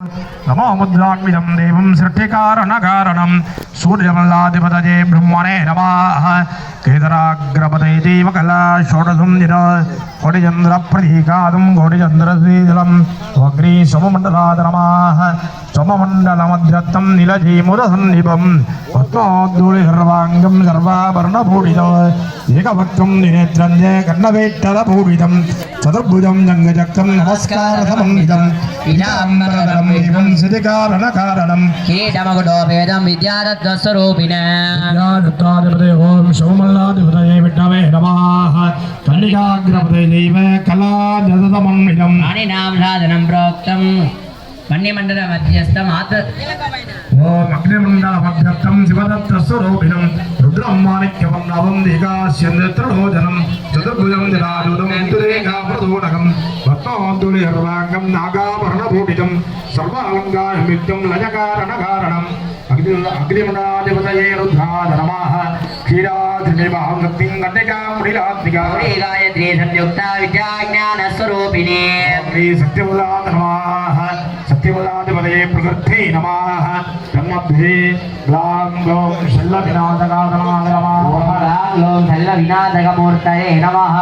नमो मुद्राग्विदं देवं सृष्टिकारणकारणं सूर्यमल्लाधिपतये ब्रह्मणे नमः केतराग्रपतये देवकला षोडशं दिन कोटिचन्द्रप्रतीकादं कोटिचन्द्रश्रीजलं वग्री सोममण्डलाद नमः सोममण्डलमध्यस्थं नीलजीमुदसन्निभं पद्मोद्धूलिसर्वाङ्गं सर्वाभरणभूषितम् एकभक्तं दिनेत्रं च कर्णवेट्टलपूरितं चतुर्भुजं जङ्गजक्तं नमस्कारसमन्वितं पीताम्बरधरं देवं सिद्धिकारणकारणं कीटमकुटोपेदं विद्यादत्तस्वरूपिणे ओं सोमल्लाधिपतये विष्णवे नमः कन्निकाग्रपतये देव कलादतमन्वितं मणिनाम साधनं प्रोक्तं मन्यमण्डल मध्यस्थम् ओम अग्निमण्डलमध्यस्थं शिवदत्तस्वरूपिणं रुद्रं माणिक्यवर्णं दीर्घास्यन्द्रलोचनं चतुर्भुजं जलायुधं दुरेखाप्रदोषकं भक्तोद्धूलिसर्वाङ्गं नागाभरणभूषितं सर्वालङ्कारनित्यं लयकारणकारणम् अग्निमण्डलाधिपतये रुद्राय नमः क्षीराद्रिदेवां शक्तिं कन्यकां गायत्री संयुक्ता विद्याज्ञानस्वरूपिणे सत्यवदाय नमः सत्यवदाधिपतये प्रकृते नमः ब्रह्मभ्ये ग्लां ग्लौं शल्लविनाशकादनाय नमः ग्लां ग्लौं शल्लविनाशकमूर्तये नमः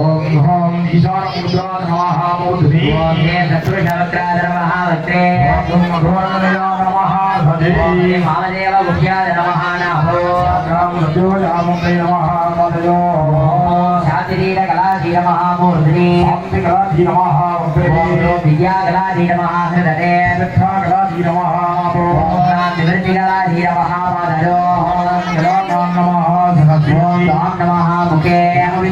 ओम ह्रौं ईशानमुद्राय नमः मूर्ध्नि ओम शत्रुशवक्त्राय नमः वक्त्रे ओम अघोरतनयाय नमः धजे ओम महादेव गुह्याय नमः नमो राम सत्योजामुखे नमः मदयो शान्तिरीडकलाधीर महामूर्ध्नि शान्तिकलाधीर नमः विद्याकलाधीर महाहृदये विद्याकलाधीर नमः निवृत्तिकलाधीर महामदयो नमः धनस्यो नमः मुखे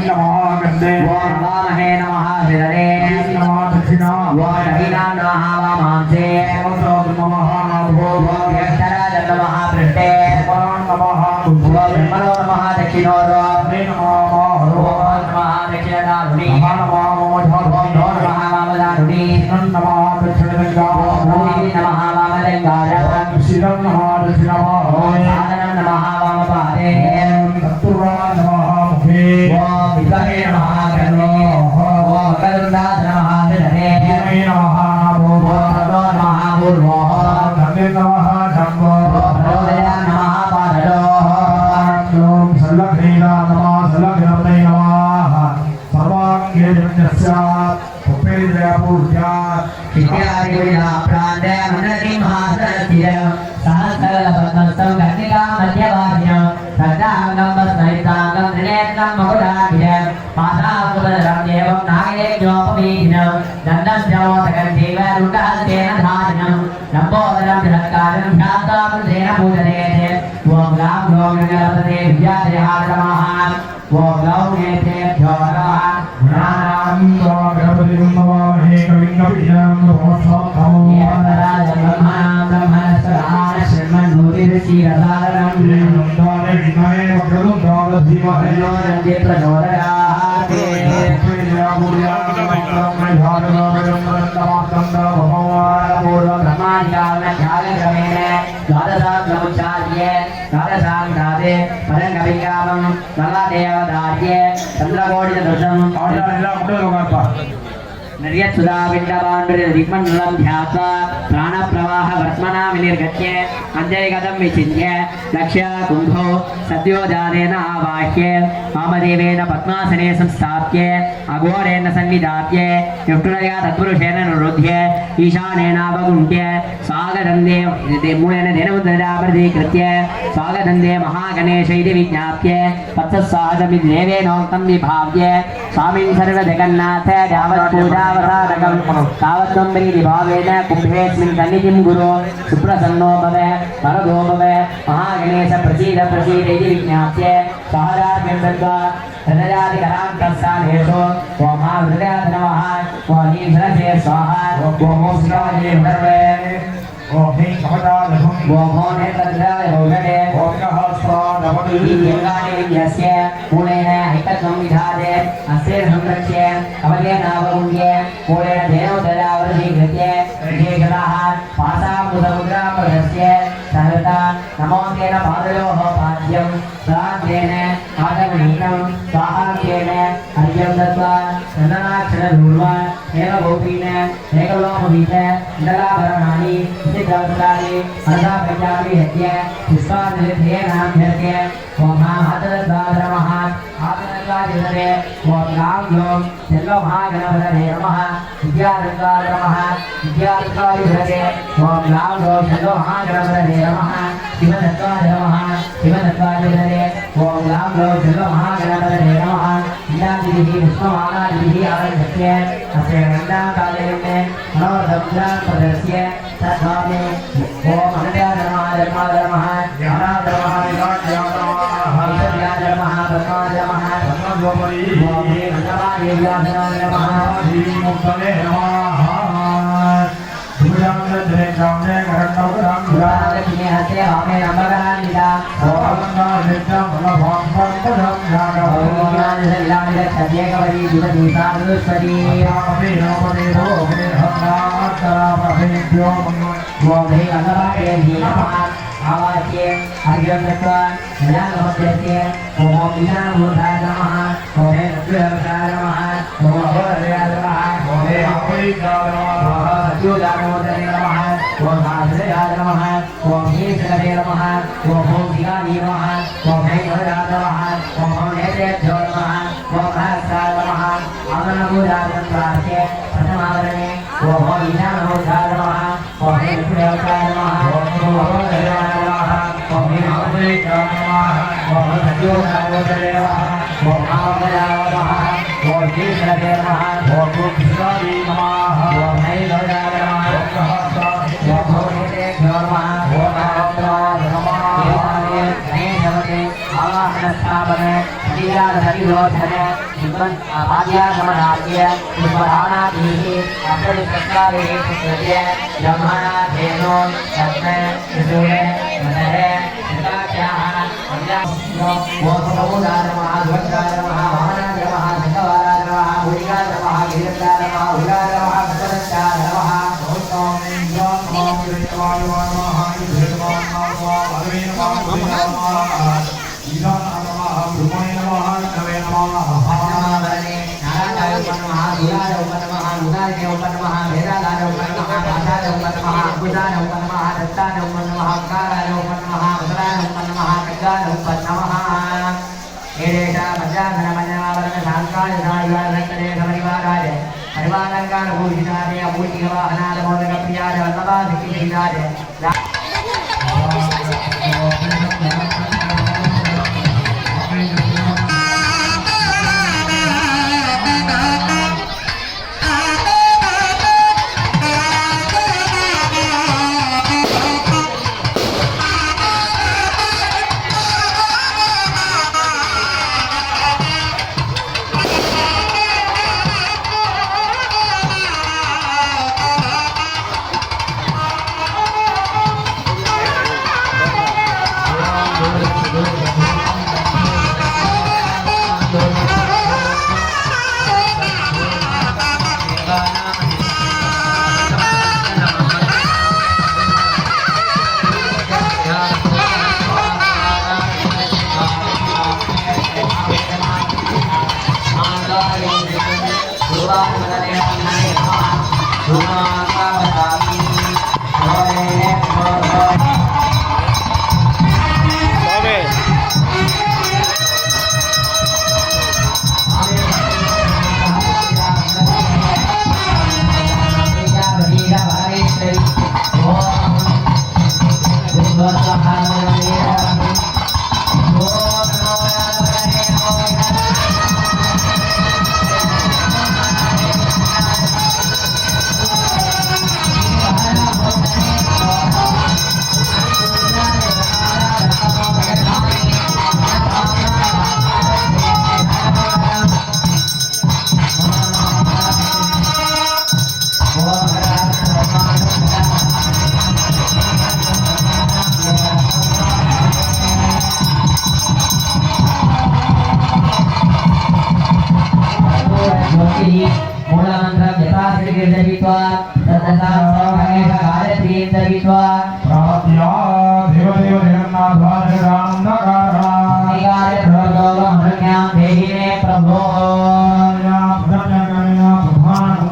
नमः गन्धे नमामहे नमः हृदये नमः दक्षिणा दक्षिणा नमः वामांसे नमः नमो ज्येष्ठराज नमः पृष्ठे नमः ब्रह्मणो नमः दक्षिणोरो नमः नमः दक्षिणदारुणी नमः नमः वामदारुणी नमः दक्षिणलिङ्गाय नमः वामलिङ्गाय शिरं नमः दक्षिणमाय साधनं नमः वामपादे चतुर्वाय नमः मुखे ओम विद्महे नमः गणे ओम करुणाय नमः हृदये धीमहि नमः नमो भूर्भुवो नमः भूर्भुवो धन्ये नमः धम्मो प्रचोदयाय नमः पादयो ओम सल्लघ्नीना नमः सल्लघ्नपतये नमः सर्वाङ्गे जन्यस्यात् पुष्पेन्द्रियपूज्या विद्यादिगुणा प्रान्ते मनसि महासरस्थिर सहस्रपद्मस्थं कन्निका मध्यवाद्यं सदाङ्गं वस्मैताङ्गं त्रिनेत्रं मकुटाभिजं पादाकुबलरं देवं नागयज्ञोपवीधिनं दण्डस्योतकं देवरुण्डहस्तेन धारिणं लम्बोदरं तिरस्कारं शान्तामृतेन पूजयेते ॐ ग्लां ग्लौं गणपते विद्यादेहाय नमः ॐ ग्लौं नेत्रेभ्यो नमः ज्ञानां गणपतिं नमामहे कविं कवीनां नमोऽस्तमो निर्यत्सुधापिण्डपाण्डुरिमण्डलं ध्यात्वा प्राणप्रवाह वर्त्मना विनिर्गत्य अञ्जलिगतं विचिन्त्य लक्ष्य कुम्भो सद्योजानेन आवाह्य वामदेवेन पद्मासने संस्थाप्य अघोरेण सन्निधाप्य युष्टुनया तत्पुरुषेण निरुध्य ईशानेनावगुण्ट्य स्वागतन्दे मूलेन देनमुद्राप्रतीकृत्य स्वागतन्दे महागणेश इति विज्ञाप्य तत्सस्वागतमिदेवेनोक्तं विभाव्य स्वामिन् सर्वजगन्नाथ यावत्पूजावसानकं तावत्त्वं प्रीतिभावेन कुम्भेऽस्मिन् सन्निधिं गुरो सुप्रसन्नो भव वरदो भव महागणेश प्रसीद प्रसीद इति विज्ञाप्य सहजार्घ्यं दत्त्वा हृदयादिकरान्तस्थानेषु ॐ हृदयाय नमः ॐ ईश्वरसे स्वाहा ॐ शिवाय सर्वे ॐ ह्रीं कमलालघुं ॐ नेत्रद्राय भोगणे ॐ सहस्रानवति लिङ्गानि विद्यस्य मूलेन ऐकत्वं विधाते अस्य संरक्ष्य कमलेनावगुण्य मूलेन धेनोदरावधीकृत्य विशेषतः पासामुद्राप्रदस्य सर्वदा नमोऽन्तेन पादयोः पाद्यं प्रान्तेन आदमहीनं स्वाहान्तेन अर्घ्यं दत्त्वा चन्दनाक्षरधूर्वा गोपीन एकलोकवीत इंद्राभरणानि सिद्धवस्त्राणि अर्धापञ्चामि हत्य पुष्पादिभ्ये नाम्यर्थे ओम हातद्वादनमः हातद्वादिने ओम नाम्यों सेल्वमहागणपतये नमः विद्याद्वादनमः विद्याद्वादिने ओम नाम्यों सेल्वमहागणपतये नमः शिवदत्वादनमः शिवदत्वादिने ओम नाम्यों सेल्वमहागणपतये नमः इन्द्रादिभिः पुष्पमालादिभिः आरभ्य अस्य गन्धाकालेन मनोरब्धां प्रदर्श्य तद्भावे ओम अनन्याधर्मः धर्माधर्मः ज्ञानाधर्मः विराट्याधर्मः हर्षयाधर्मः ब्रह्माधर्मः ब्रह्मगोपरी गोपी गन्धर्वादेव्याधर्मः नमः श्रीमुक्तये नमः शिवजामदे जामदे करण्डवराम गुरादे हस्ते हमे नमगरानिदा ओमंगादित्य भगवान परमपदं जागवोज्ञानशैलानि सत्यकवरी दिवदीसानुस्वरी आमे नमोदे भोगे हत्रापरेभ्यो गोधे गन्धर्वाय नमः आवाच्ये अर्घ्यं ज्ञानमध्यस्ये ओम विष्णुमूर्धाय नमः ओम नृत्यवसाय नमः ओम अहोराय नमः ओम अहोराय नमः सत्योदानोदरे नमः ओम आश्रयाय नमः ओम ईश्वरे नमः ओम भूतिकाय नमः ओम हैवराय नमः ओम नेत्रेभ्यो नमः ओम सहस्राय नमः अमनपूजाय प्राच्ये प्रथमावरणे ओम विष्णुमूर्धाय नमः ओम नृत्यवसाय नमः ओम अहोराय नमः ओम अहोराय नमः ओम सत्योदानोदरे नमः ओम आमराय नमः ओम ईश्वरे नमः ओम भूतिकाय नमः ओम हैवराय नमः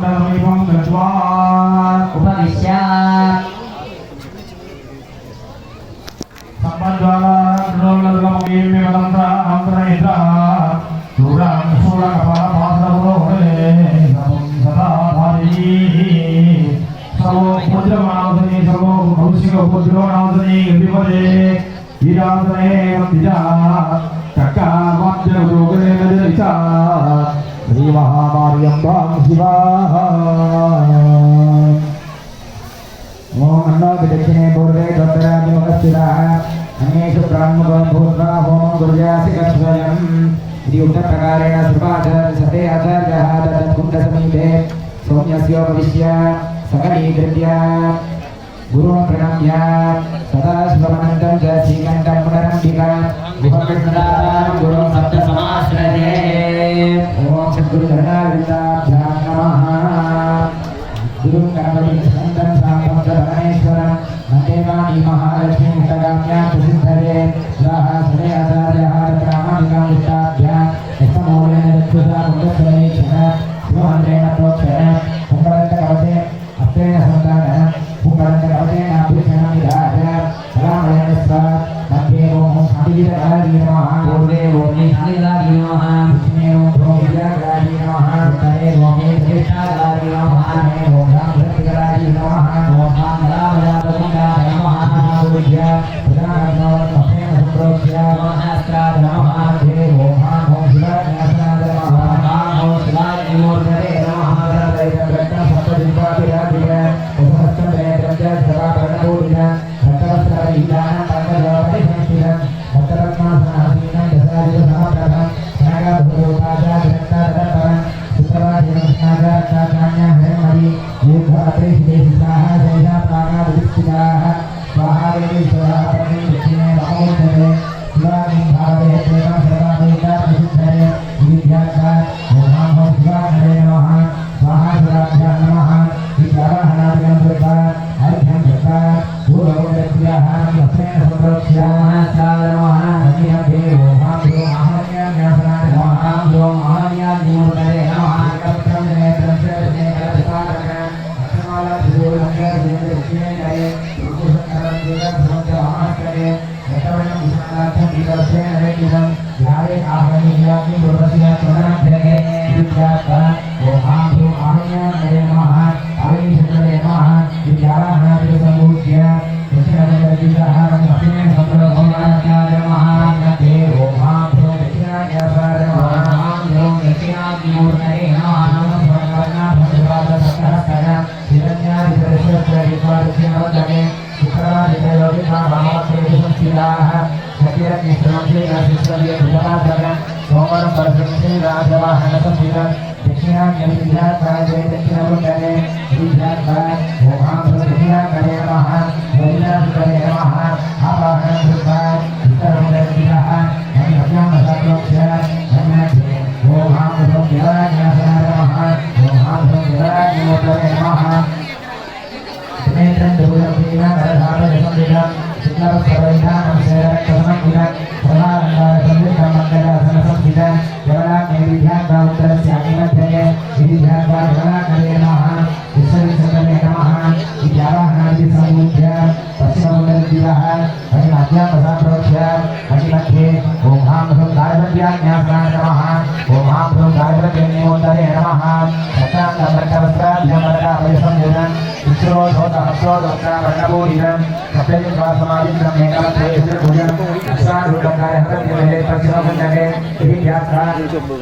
प्रभो उपविश्य Sampajala Nolagami Melantra Antraita Durang Sura Kapala Pasra Purore Sabun Sada Bhari Sabo Pudra Manavani Sabo Bhausika Pudra Manavani Vipade Viradane Vantija Taka Vajra Rogane Najarita Sri Mahamariyam Bam Shiva Om Anna Vidakshine Burde Dotara Dimokastiraha Aneshu Pranmukam Bhutva Om Gurjasi Kasvayam Di Uttaprakarena Sruvada Sate Acharyaha Tatat Kunda Samite Somyasya Pavishya Sakali Dritya Guru Pranamya Tata Svamanandam Jasikandam Punarambika Vipakasnadaram Guru Sabda Samasrade Om Sadguru Dhanavindabhyam Namaha Guru Karmani Sandam Sampamdharaneshwaram Mandevani Mahalakshmi Muttagamya Prasiddhare Laha Sare Acharyaha Pramamikam Vittabhyam Estamolena Dakkhuta Mundasvareshana Sivahandrena Prokshana Pungaranta Kavate Aptena Sandana Pungaranta Kavatena Abhishana Nidhaya Salamalena Sva Madhye Om Sadhivita Gari Namaha Purve Om Nidhaya Gari Namaha Vishne Om Bhrovya Gari Namaha Uttare Om Nidhya Gari Namaha Om Gari Namaha Om Ramaya Namaha Purvya Pradhanam Apena Samprokshya Mahastra Namaha Dev Om Om Shivaya Namaha Om Shivaya Murtare Namaha Raita Ratta Sappadipatya Diya Usahastamaya Raja Sava Pranapurina Rattavastra Idana Pandavati Santira Rattaratma Sanasina Dasarita Samaprabha Naga Bhurutaja Ratta Ratta Sutara Janaga Tatanya Hemari Yudha Atri Saha Jaya Prana Vishtigaha Swahadevi Swaha Prani Vishine Ramodhare Sivani Bhave Deva Sarvadeka Prasiddhare Vidyaka Om Shivakare Namaha Swaha Sarabhya Namaha Vidyavahanadhyam Durga Arhyam Durga Guruvadhyaham Lapsena Samprokshya Mahasra Namaha Namiha Devo Hamro Mahanya Nyasana Namaha Hamro Mahanya Nimurtare Namaha Kaptam Netram Sharne Kapataka Aksamala Dhuru Langar Dhuru Dhuru Kurusakaram Dhuru Dhuru Mahakare Yatavanam Visanatham Vidasena Redidam Yare Ahani Yaki Durvasya Turanam Dhage Vidyaka Om Hamro Mahanya Namaha Avini Shandare Namaha Vidyavahana Samudya Vishnadavidaham Lapsena Samprokshya Namaha Nate Om Hamro Vishnayasara Namaha Hamro Vishnayamurtare Namaha Namaha Bhagavata Sattahastana Hiranya Vidarashatra Viparushinavadane Sukara Vidayodhima Bhamatri Samsilaha Sakira Nisramsi Nasisravya Bhuvadana Somaram Parasramsi Rajavahana Samsira Dikshina Nyamidhyaka Jai Dikshina Vundane Vidhyaka Om Hamro Vidhyakare Namaha Vidhyakare Namaha Abhahana Dhruva Vitarvadavidaha Namahyam Satrokshya Namahyam Om Hamro Vidhyakare Namaha Om Hamro Vidhyakare Namaha Netram Dhuram Vina Karadhara Samvidam Sikara Sarvaidhanam Serak Kasamam Vidam Pramaranga Samvidam Mandala Sanasam Vidam Javala Nevidhyaka Uttara Syami Madhyaya Vidhyaka Javala Kare Namaha Vishwari Sakale Namaha Vidyavahana Samudya Paschimamudal Vivaha Pachimadhya Pasaprokshya Pachimadhye Om Hamro Garbhadya Nyasana Namaha Om Hamro Garbhadya Nimotare Namaha Satanga Markavastra Dhyamara Vajasamyudam Vishro Dhota Hasro Dhota Varnabodhiram Sapyajit Vasamadhikram Mekamatre Bhujan Asran Rudakare Haratya Vede Paschimamudale Vidyaka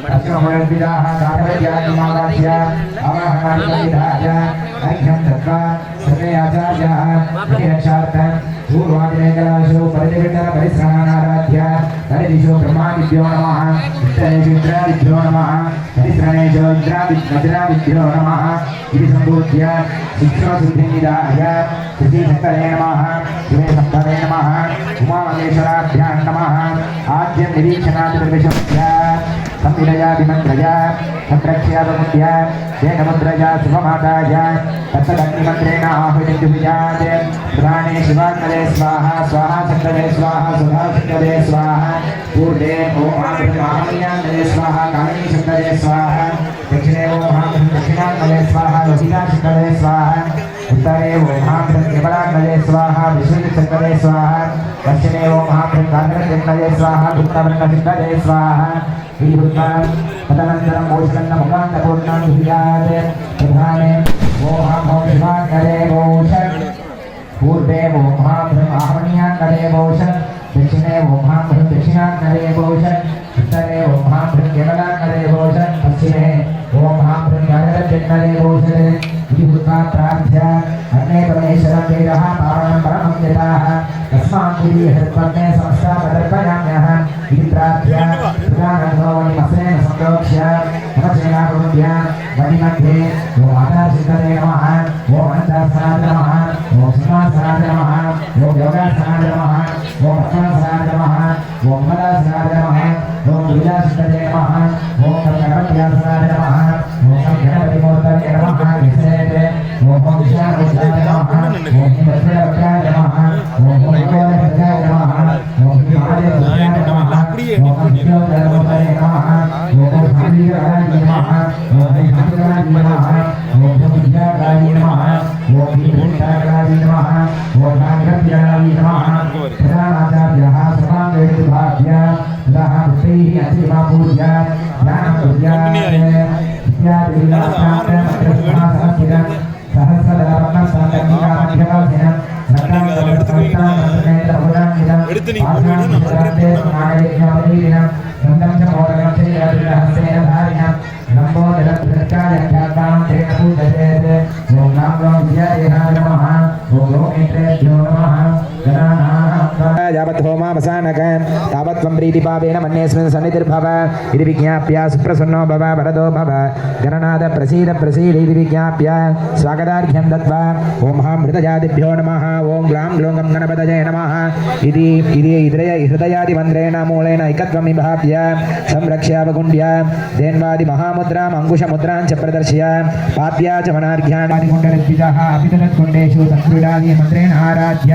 Paschimamudal Vidaha Garbhadya Nimavasya Avahana Vidhaya Aikyam Tattva Sakayacharyaha Vidyachartam Purvadinekalasho Paridivitara Parisrananaradhya Paridisho Brahmadibhyo Namaha Vittanesho Indravidhyo Namaha Parisranesho Indravidhyo Namaha Iti Sambodhya Sikshma Suddhinidhaya Sri Sankare Namaha Sri Sankare Namaha Umamalesharadhyam Namaha Adhyam Nirikshanathi Parvishapya Samvidaya Vimantraya Santraksya Vamudya Jena Subhamataya Tattadagni Mantrena Ahutindu Vijade Prane Shivakare Swaha Swaha Sankare Swaha Sudha Sankare Swaha Purde Om Aham Mahamya Swaha Kamini Sankare Swaha Dakshine Om Aham दक्षिणाग्नये स्वाहा वसीनाचिकरे स्वाहा उत्तरे ओम महाभृंगेवलाग्नये स्वाहा विश्वचिकरे स्वाहा दक्षिणे ओम महाभृंगाग्नये स्वाहा उत्तरवर्णचिकरे स्वाहा विभुतां तदनन्तरं मोषकन्नमुखान्तपूर्णां विद्यात् प्रधाने ओम शिवाग्नये मोषन् पूर्वे ओम महाभृंगाग्नये मोषन् दक्षिणे ओम दक्षिणाग्नये मोषन् उत्तरे ओम केवलाग्नये मोषन् पश्चिमे ओम महाभृंगाग्नये मोषन् विभुता प्रार्थ्य अन्ये परमेश्वरं वेदः पावनं परमं यताः तस्मात् हृत्पद्मे संस्थापदर्पयाम्यः इति प्रार्थ्य प्रधानगौवनिमस्रेण संप्रोक्ष्य नमस्तेनाकुर्भ्य वनिमध्ये ओम आधारसिद्धये नमः ओम अन्तःसनाय नमः ओम सिंहासनाय नमः ओम योगासनाय नमः ओम पद्मासनाय नमः ओम मदासनाय नमः ओम विलासिद्धये नमः ओम गणपत्यासनाय नमः ओम गणपतिमूर्तये नमः ओम विष्णुरूपाय नमः ओम वज्रवक्त्राय नमः ओम गोलभद्राय नमः ओम महादेवाय नमः ओम विष्णुरूपाय नमः ओम महावीराय नमः ओम महावीराय नमः ओम विद्याराय नमः ओम विभूषणाय नमः ओम नागराय नमः प्रधानाचार्यः सर्वाङ्गेषुभाभ्य ततः भक्तिः अतिमापूज्य ज्ञानपूज्याय इत्यादिविलासान्तरमत्रसमासहस्रं सहस्रदलपद्मसङ्कर्णिकामध्यवासिनं यावत् होमावसानक तावत् त्वं प्रीतिपापेन मन्येऽस्मिन् सन्निधिर्भव इति विज्ञाप्य सुप्रसन्नो भव वरदो भव गणनाथ प्रसीद प्रसीद इति विज्ञाप्य स्वागतार्घ्यं दत्त्वा ॐ मृतजातिभ्यो नमः ॐ ग्लां ग्लों गणपतये नमः इति हृदयादिमन्त्रेण मूलेन ऐकत्वं विभाव्य संरक्ष्य अवगुण्ड्य देन्वादि महामुद्राम् अङ्कुशमुद्रां च प्रदर्श्य पाद्या च वनार्घ्यादिकुण्डरद्विजः अपितरत्कुण्डेषु तत्क्रीडादि मन्त्रेण आराध्य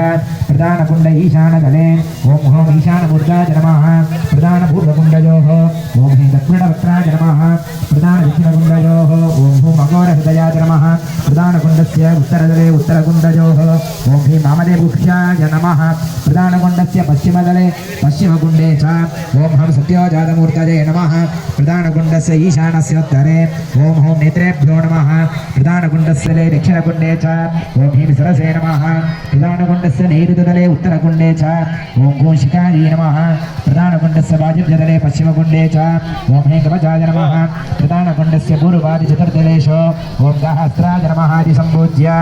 प्रधानकुण्ड ईशानदले ओम ह्रौं ईशानमूर्ताय नमः प्रधानपूर्वकुण्डयोः ओम ह्रीं दक्षिणवक्त्राय नमः प्रधानदक्षिणकुण्डयोः ओम ह्रूं अघोरहृदयाय नमः प्रधानकुण्डस्य उत्तरदले उत्तरकुण्डयोः ओम ह्रीं वामदेवुभ्याय नमः प्रधानकुण्डस्य पश्चिमदले पश्चिमकुण्डे च ओम हं सत्योजातमूर्तये नमः प्रधानकुण्डस्य ईशानस्योत्तरे ओम ह्रौं नेत्रेभ्यो नमः प्रधानकुण्डस्य दक्षिणकुण्डे च ओम ह्रीं सरसे नमः प्रधानकुण्डस्य नैऋतदले उत्तरकुण्डे च ओम गो शिखायै नमः प्रधानकुण्डस्य वायुव्यदले पश्चिमकुण्डे च ओम हे कवचाय नमः प्रधानकुण्डस्य पूर्वादिचतुर्दलेषु ओम गाहस्राय नमः इति सम्पूज्य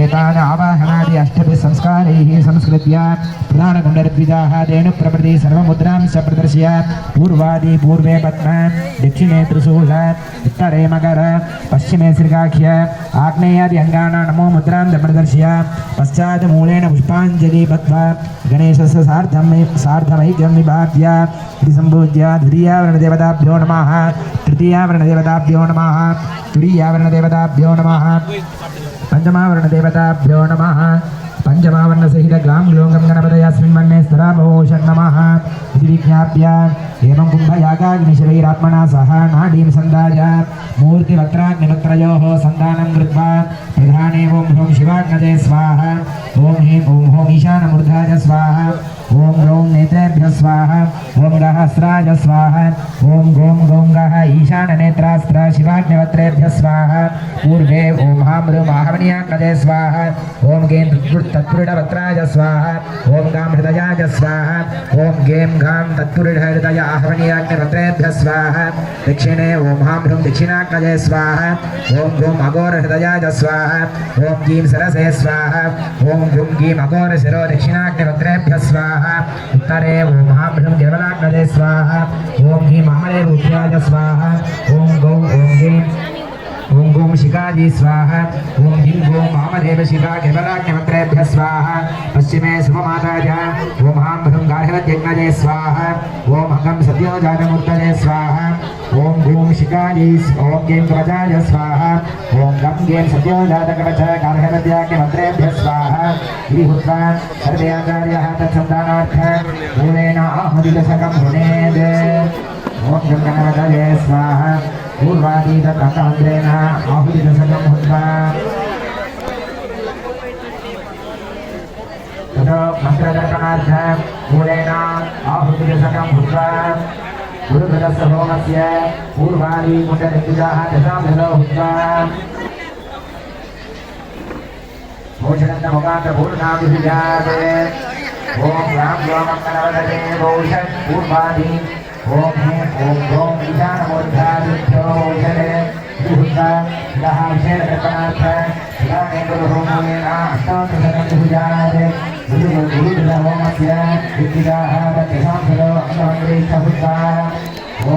एतान् आवाहनादि अष्टभिः संस्कारैः संस्कृत्य प्रधानकुण्डद्विजाः धेनुप्रभृति सर्वमुद्रां च प्रदर्श्य पूर्वादि पूर्वे पद्म दक्षिणे त्रिशूल उत्तरे मकर पश्चिमे श्रीकाख्य आग्नेयादि अङ्गानां नमो मुद्रां प्रदर्श्य पश्चात् मूलेन पुष्पाञ्जलि बद्ध्वा गणेशस्य सार्धमैक्यं विभाव्य इति सम्पूज्य द्वितीयावरणदेवताभ्यो नमः तृतीयावरणदेवताभ्यो नमः तुरीयावरणदेवताभ्यो नमः पञ्चमावरणदेवताभ्यो नमः पंचमावर्ण ग्लां ग्लों गणपतये मन्ये स्तराभवोषं नमः इति विज्ञाप्य एवं कुम्भयागाग्निशिवैरात्मना सह नाडीं सन्दाय मूर्तिवक्त्राग्निवक्त्रयोः सन्धानं कृत्वा प्रधाने ओं ह्रौं शिवाग्नये स्वाहा ओं ह्रीं ओं ह्रौं ईशानमूर्धाय स्वाहा ओं ग्लौं नेत्रेभ्यः स्वाहा ओं गहस्राय स्वाहा ओं गों गौं गः ईशाननेत्रास्त्र शिवाग्निवक्त्रेभ्यः स्वाहा पूर्वे ओं महामृमाहवनीयाग्नये स्वाहा ओं गें तत्पुरुषवक्त्राय स्वाहा ओं गां हृदयाय स्वाहा ओं गें गां तत्पुरुषहृदय आहवनीयाग्निवक्त्रेभ्यः स्वाहा दक्षिणे ओं ह्रौं दक्षिणाग्नये स्वाहा ओं गों अघोरहृदयाय स्वाहा ओं गीं सरसे स्वाहा ओं गुं गीं अघोरशिरो दक्षिणाग्निवक्त्रेभ्यः स्वाहा उत्तरे ओं ह्रौं केवलाग्नये स्वाहा ओं ह्रीं वामदेवुभ्याय स्वाहा ओं गौं ओं गीं ओं गों शिखाजी स्वाहा ओं ह्रीं गों वामदेव शिखा केवलाग्निवक्त्रेभ्यः स्वाहा पश्चिमे शुभमाताय ओं ह्रौं गार्हवत्यग्नये स्वाहा ओं अगं सत्योजातमूर्तये स्वाहा ओं गों शिखाजी ओं गें कवचाय स्वाहा ओं गं गें सत्योजातकवच गार्हवत्याग्निवक्त्रेभ्यः स्वाहा इति हुत्वा सर्वे आचार्याः तत्सन्धानार्थ मूलेन आहुतिदशकं हुनेत् ओं गं गणपतये स्वाहा पूर्वादीतकण्ठमन्त्रेण आहुतिदशकं भूत्वा ततो मन्त्रदर्पणार्थं मूलेन आहुतिदशकं भूत्वा गुरुकृतस्य होमस्य पूर्वादीकुण्डनिर्जिताः दशामधलो भूत्वा भूषणन्तमुखान्तपूर्णाभिषिजाते ॐ रां व्योमङ्गलवदते भूषन् पूर्वादि ॐ ह्रीं ॐ ॐ ईशानमूर्धादिभ्यो भूषणे विभुता इदः विशेषदर्पणार्थ शिलामेकहोमेन अष्टादशकं गुरुकृतहोमस्य विद्युदाः दशशांसलो अङ्गमङ्गलेश भूत्वा ॐ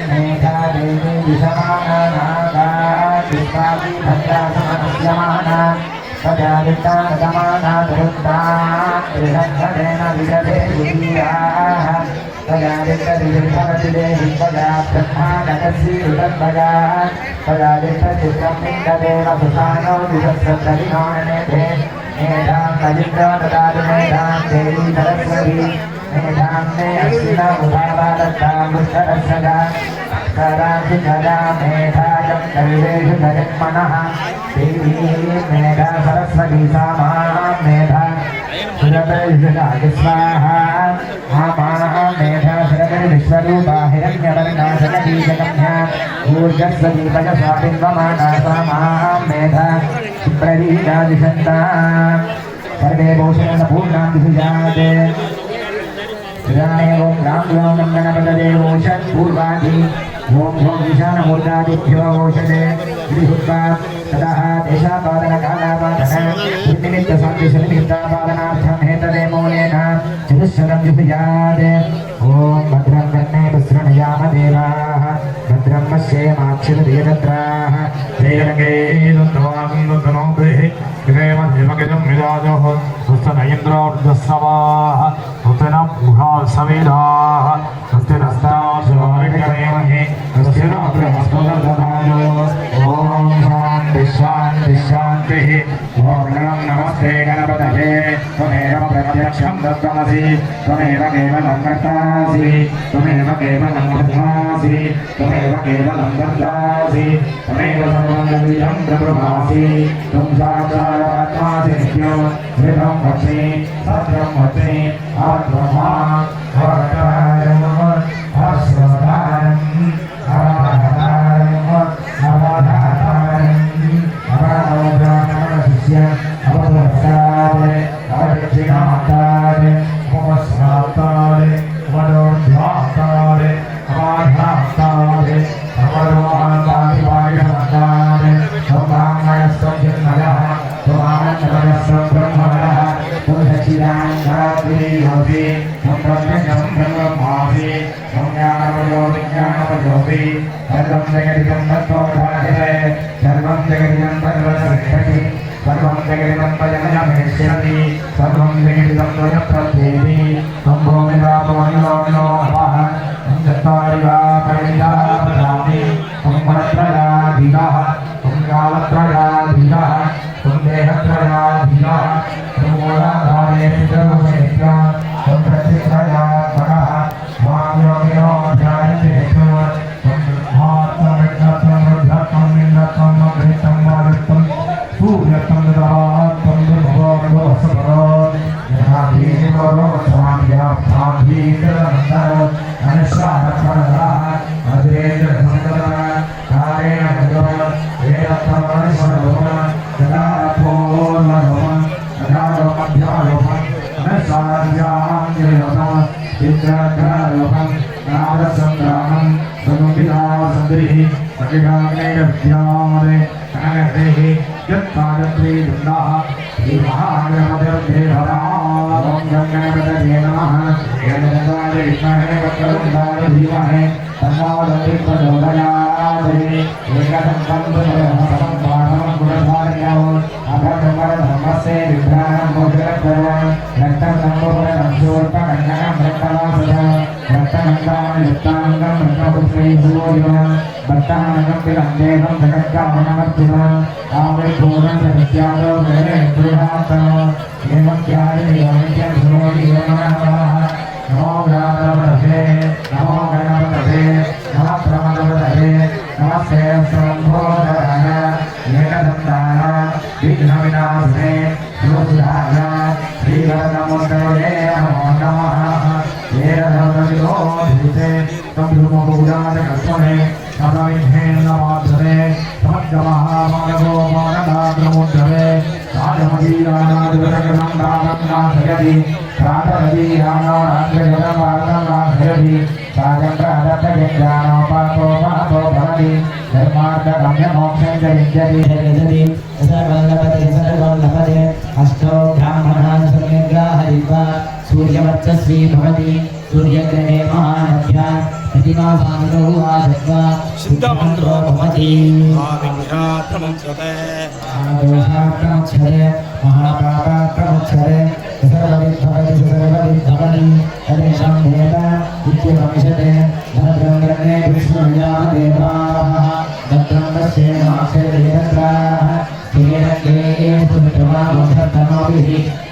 मेधादेवी विषमानानागा विश्वादि भद्रासमनस्यमाना सजादित्तानगमानादरुत्तान् त्रिहन्धरेण विदधे विधियाः सजादित्तदिविर्भवतिदेहि सजा ब्रह्माण्डकस्य ऋतद्भजाः सजादित्तचित्तं पिण्डदेव सुसानो विशस्रद्रविनोणनेते मेधां तजिन्द्रो ददातु मेधां देवी सरस्वती मेधां मे अश्विनमुखावादत्तामुत्तरस्सदा कदाचि गदा मेधाजं दैवेषु जगन्मनः देवी मेधा सरस्वती सा मेधा सुरतरिषुषादि स्वाहा मेधा सुरतरिविश्वरूपा हिरण्यवर्णा जगदीजगम्या ऊर्जस्वदीपजस्वापिन्वमाना सा मेधा प्रदीनादिशन्ता सर्वे भूषणपूर्णां विभुजाते ॐ रां व्योमं गणपतये भूषन् पूर्वादि ॐ ॐ ईशानमूर्धादिभ्यो भूषते विभुत्वा ततः देशापादनकालापादन निमित्तशान्तिनिमित्तापादनार्थं हेतवे मूलेन चतुश्शतं जुहुयात् ॐ भद्रं कर्णे विसृणयाम देवाः भद्रं पश्येमाक्षितदेवत्राः ेरङ्गेन्दवामिन्दनोभिः इदेव देवगिदं विराजः स्वस्ति न इन्द्रोर्धस्रवाः स्वस्ति न मुखा सवेदाः स्वस्ति नस्ताशवारिकरेमहे स्वस्ति न ब्रह्मस्पदधानो ॐ शान्ति शान्ति शान्तिः ॐ नमस्ते गणपतये त्वमेव प्रत्यक्षं दत्तमसि त्वमेव केवलं कर्तासि त्वमेव केवलं कर्तासि त्वमेव केवलं कर्तासि त्वमेव सर्वं विदं प्रभुभासि त्वं साक्षादात्मासि नित्यो हृदं वचि सत्यं वचि आत्मा भवतारम् अस्वतारम् अवधातारम् अवधातारम् अवधातारस्य अवधत्तारे अवदक्षिणातारे उपस्नातारे अवदोर्ध्वातारे अवाधातारे अवरोहातारिवायुषतारे त्वमामयस्त्वं जन्मदः त्वमानन्दमयस्त्वं ब्रह्मणः त्वं सच्चिदानन्दवियोगि त्वं ब्रह्मण्यं ब्रह्ममासि त्वं ज्ञानमयो विज्ञानमयोऽपि सर्वं जगदिदं तत्त्वमधारयते सर्वं जगदिदं तद्वदर्शति सर्वं जगदिदं त्वयमयमेष्यति सर्वं जगदिदं त्वयप्रत्येति त्वं भूमिरापमनिलोमिनो अपः त्वं चत्वारि वा परिणिताः प्रदामि त्वं गुणत्रयाधीनः त्वं कालत्रयाधीनः त्वं देहत्रयाधीनः त्वं मूलाधारे पितृभूमेभ्यः त्वं प्रतित्रयात्मकः मां योगिनो ध्यायन्ते त्वं ब्रह्मात्मविज्ञत्वं रुद्रत्वं लिङ्गत्वं मघृतं वायुत्वं सूर्यत्वं ददात्वं दुर्भोगोऽसपरो यथा भीमो स्वाम्याभ्याभीकरनन्दनो अनुष्ठानफलः अद्वैतसंगतः कारेण भगवन् वेदत्वमनुस्मरोमः तदा पूर्णरोमः तदा लोकभ्यालोकम् अनसाध्याञ्जलिलोकम् चित्रग्रहलोकम् नादसङ्ग्रामम् समुपितासन्द्रिः सखिगाग्नेयविद्यामदे कनगदेः यत्पादत्रे दुन्दाः श्रीमहागणपतिर्देवता ॐ गणपतये नमः गणपतये विद्महे वक्रतुण्डाय धीमहि तन्नो दन्तिः प्रचोदयात् एकदन्तं प्रचोदयात् पाठं गुणधारण्यो अभद्रमरधर्मस्य विभ्राणं मोचकप्रभवं रक्तं सम्पूर्णं शूर्पकण्डनं रक्तवासदं रक्तगन्धां युक्ताङ्गं रक्तपुत्रैः भक्तानगं विरन्देहं जगद्गामनमर्जुनं आविर्भूतं जगत्यादो वेदे गृहान्तनो एवं ध्यायेयोनित्यं सुरोगियो नमः नमो गणपतये नमो गणपतये नमः प्रमदपतये नमः विनाशने सुधाय श्रीवरदमुद्रये नमो नमः वेरधर्मविदो धीते तम्भुमपूजादकस्महे नमविघ्नेन्द्रमाधुरे समग्रमहामानवो मानदाग्रमुद्रवे राजमदीयानादुरगणं प्रातमदीयानारात्रगणं साजन्त्रादत्तयज्ञानोपातो पातो भवति धर्मार्थगम्यमोक्षं च विद्यति सर्वल्लभते सर्वल्लभते अष्टो ब्राह्मणान् सर्वग्राहयित्वा सूर्यवर्चस्वी भवति सूर्यग्रहे महानद्यां प्रतिमासामिनो आदत्वा सिद्धमन्त्रो भवति आदोषाप्रमुच्यते महापापाप्रमुच्यते सर्वविद्भवति सर्वविद्भवति तदेशं देव इत्यवमिषते भद्रङ्गणे विष्णुर्यामदेवाः भद्रं पश्येमाक्षेरेन्द्राः श्रीरङ्गे सुमित्रमामुखतनोभिः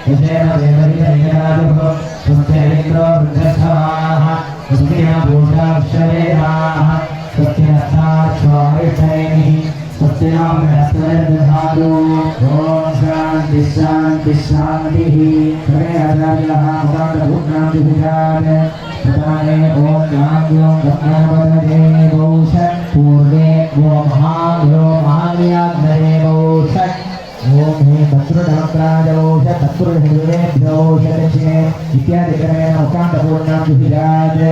यशेन देवरिजयराजुः स्वस्तिरिन्द्रो वृद्धस्थाः स्वस्तिनभूषाक्षरेणाः स्वस्तिनस्ताक्षरिषैः स्वस्तिनो बृहस्पतिर्दधातु ॐ शान्ति शान्ति शान्तिः सर्वे आचार्याः मुखान्तभूतान्तिभुजात् प्रथमे ॐ गाङ्ग्यो गङ्गावदने गौष पूर्वे वो महायो महाव्याग्नरे गौष ॐ हे तत्रुडमक्राजवौष तत्रुडहिर्वेभ्यौष दक्षिणे इत्यादि क्रमेण मुखान्तपूर्णान्तिभुजात्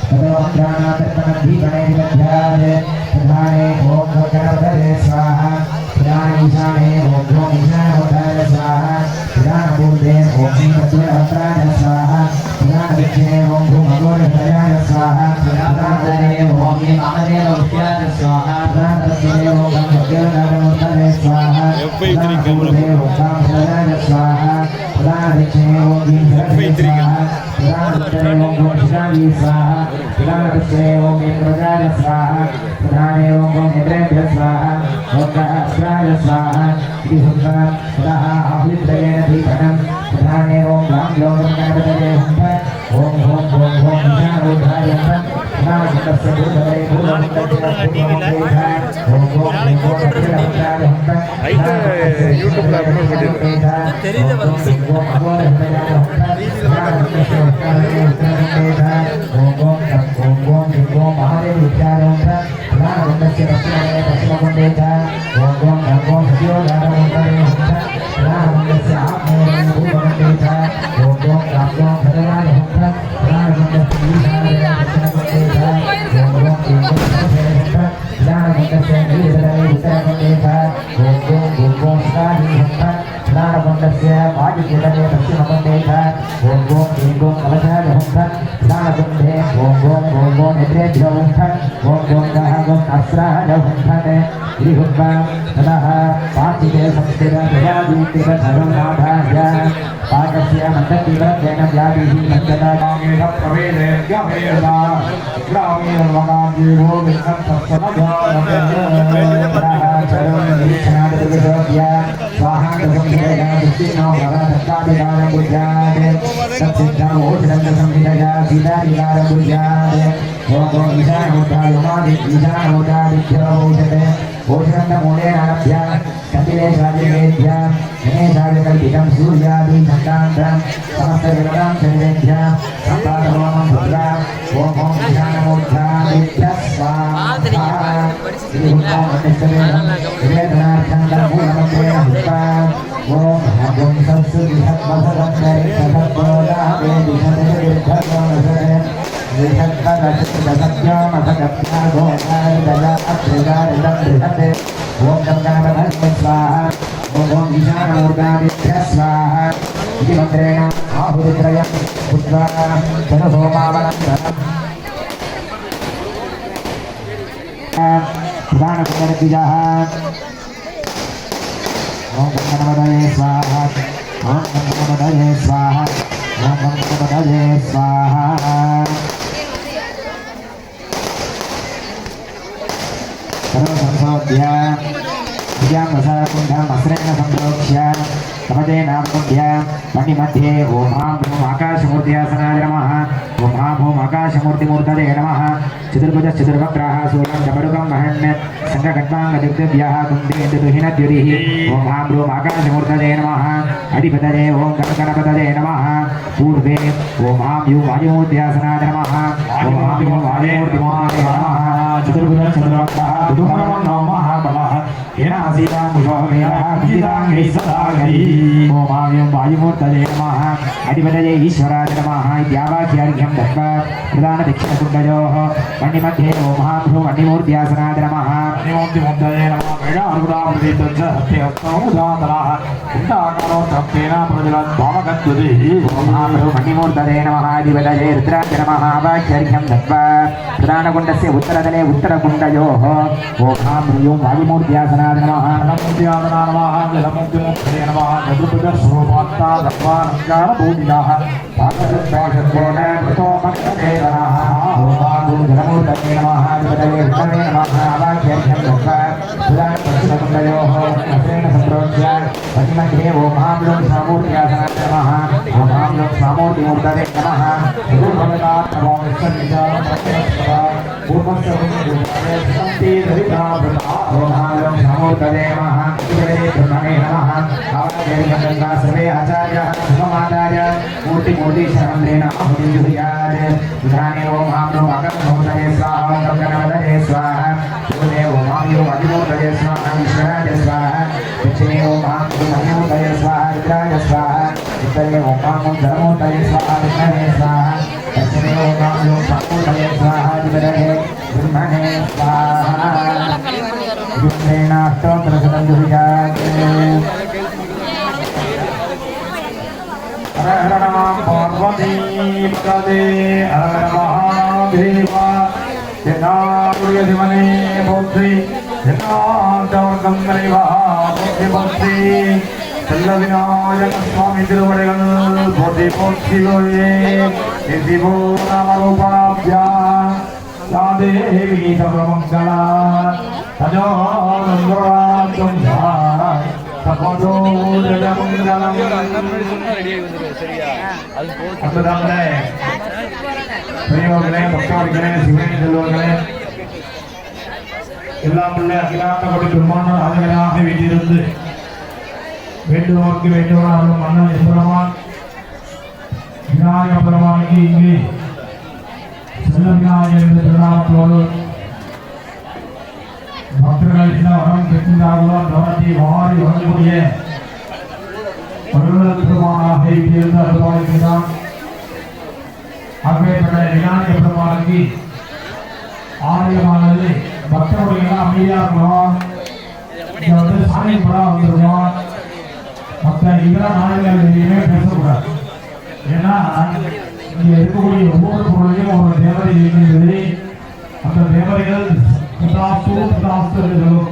तदवक्राणातर्पणद्धीपणेभ्यः प्रधाने ॐ गङ्गावदने स्वाहा प्रधानीशाने ॐ ईशानोत्ताय स्वाहा प्रधानपूर्वे ॐ तत्रुडमक्राज स्वाहा प्रधानदक्षिणे ॐ भूमगोरहयाय स्वाहा प्रधानोत्तरे ॐ महादेवभ्याय स्वाहा प्रधानदक्षिणे ॐ गङ्गोत्तरे स्वाहा प्रधानपूर्वे ॐ कामप्रदाय स्वाहा प्रधानदक्षिणे ॐ गीधरे स्वाहा प्रधानोत्तरे ॐ गोषाय स्वाहा प्रधानदक्षिणे ॐ इन्द्रजाय स्वाहा प्रधाने ॐ नेत्रेभ्यः स्वाहा ओंकाराय स्वाहा इति हुंसा ततः आहुतित्रयेण दीपनं प्रधाने ॐ गाङ्ग्यो गङ्गावदने हुंसा ॐ ईशानोद्धाय प्रधानचित्तस्य भूतले पाकस्य मन्दतीव्रत्वेन व्याधिः मन्ददामेन प्रवेदे व्यवेदा ग्रामीणवगाजीवो विष्णुसत्समध्यानव्यः स्वाहान्तसंहितया दृष्टिनो भगवदत्तादिकारं बुद्ध्यात् तत्सिद्धमोषदन्तसंहितया सीतादिकारं बुद्ध्यात् ओगो ईशानोदादिभ्यो ओषते ओषदन्तमूलेनारभ्य कपिलेशादिवेद्या गणेशादिकल्पितं सूर्यादिचन्द्रान्तं समस्तविरदां शरीरेभ्यः सम्पादरोमं पुत्रा ॐ ईशानमूर्धादिभ्यः स्वाहा इति निवेदनार्थं तन्मूलमन्त्रेण हुत्वा ॐ भगवं ॐ गङ्गावदने स्वाहा ॐ ईशानमूर्धादिभ्यः स्वाहा इति मन्त्रेण आहुतित्रयं हुत्वा जनसोमावनन्तरं प्रधानपुनर्द्विजः ॐ गङ्गावदने स्वाहा ॐ गङ्गावदने स्वाहा ॐ गङ्गावदने स्वाहा सर्वसंसोध्य विद्यां प्रसारकुण्डम् अस्रेण सम्प्रोक्ष्य तपते नामकुण्ड्य मणिमध्ये ॐ हां भूम् आकाशमूर्त्यासनाय नमः ॐ हां भूम् आकाशमूर्तिमूर्तये नमः चतुर्भुजश्चतुर्वक्त्रः सूर्यं चमरुकं महन् शङ्खखड्वाङ्गदिग्दिव्यः कुन्देन्दुहिनद्युतिः ॐ हां ब्रूं आकाशमूर्तये नमः अधिपतये ॐ गणगणपतये नमः पूर्वे ॐ हां यूं वायुमूर्त्यासनाय नमः ॐ हां यूं वायुमूर्तिमाय नमः चतुर्भुजचन्द्रवक्त्रः दुदुमनमो महाबलः ॐ हां यूं वायुमूर्तये नमः अधिपतये ईश्वराय नमः इत्यावाक्यार्घ्यं दत्त्वा प्रधानदक्षिणकुण्डयोः मणिमध्ये ॐ हां भ्रूं मणिमूर्त्यासनाय नमः मूर्तिमूर्तये नमः वेदानुगुणाप्रदीप्तञ्च हस्तेहस्तमुदातराः कुण्डाकारो तप्तेन प्रज्वलद्भावगद्युतिः ॐ हां भ्रूं मणिमूर्तये नमः अधिपतये रुद्राय नमः वाक्यार्घ्यं दत्त्वा प्रधानकुण्डस्य उत्तरतले उत्तरकुण्डयोः ॐ हां भ्रूं वायुमूर्त्यासनाय नमः जलमूर्त्यासना नमः जलमूर्तिमूर्तये नमः चतुर्भुजस्वरूपात्ता दत्त्वालङ्कारपूजिताः पाकशुद्धाशुद्धोनकृतो भक्तदेवनः ॐ हां भ्रूं जलमूर्तये नमः अधिपतये रुद्राय नमः वाक्यार्घ्यं दत्त्वा प्रधानकुण्डयोः हस्तेन सम्प्रोक्ष्य पश्चिमध्ये ॐ हां भ्रूं स्वामूर्त्यासनाय नमः ॐ हां भ्रूं स्वामूर्तिमूर्तये नमः नमः ब्रह्मणे नमः आवश्यकं सर्वे आचार्याः सुखमाचार्य मूर्तिमूर्तिशरणेन आहुतिर्जुहुयात् विधाने ॐ हां भ्रूं अकर्मूर्तये स्वाहा गणपतये स्वाहा पूर्वे ॐ हां यूं अधिमूर्तये स्वाहा ईश्वराय स्वाहा दक्षिणे ॐ हां भ्रूं मणिमूर्तये स्वाहा रुद्राय स्वाहा उत्तरे ॐ हां भ्रूं जलमूर्तये स्वाहा विष्णवे स्वाहा दक्षिणे ॐ हां भ्रूं स्वामूर्तये स्वाहा अधिपतये ब्रह्मणे स्वाहा रुद्रेणाष्टोत्तरशतं जुहुयात् हर हर नमः पार्वतीपदे हर हर महादेव जनार्दने बोधि जनार्दवर्गं बोधि செல்லவிநாயக சுவாமி திருவடைகள் போற்றி போற்றியோயே சிவோ நாமரூபாப்யா யாதேவி சர்வமங்களா தஜோரம் சபதோ ஜடமங்கலம் அற்புதங்களே பெரியவர்களே பக்தர்களே சிவனே செல்வர்களே எல்லாம் உள்ள அகிலாண்ட கொடி பிரம்மாண்ட நாதகனாக வீட்டிலிருந்து வேண்டுவோருக்கு வேண்டுவனாலும் மன்னன் எம்பெருமான் விநாயக பெருமானுக்கு இங்கே செல்ல விநாயகர் என்ற திருநாமத்தோடு பக்தர்கள் என்ன வரம் பெற்றார்களோ கவனத்தை வாரி வரக்கூடிய பெருமானாக இங்கிருந்து அருள்வாய்க்கிறான். அப்பேற்பட்ட விநாயக பெருமானுக்கு ஆலயமானது பக்தர்களுடைய அமைதியாக இருக்கணும். இங்க வந்து சாமி படம் வந்துருக்கோம். மற்ற இதர நாடுகள் எதுவுமே பேசக்கூடாது. ஏன்னா இங்க இருக்கக்கூடிய ஒவ்வொரு பொருளையும் ஒரு தேவதை இருக்கின்றது. அந்த தேவதைகள் சொல்லும்.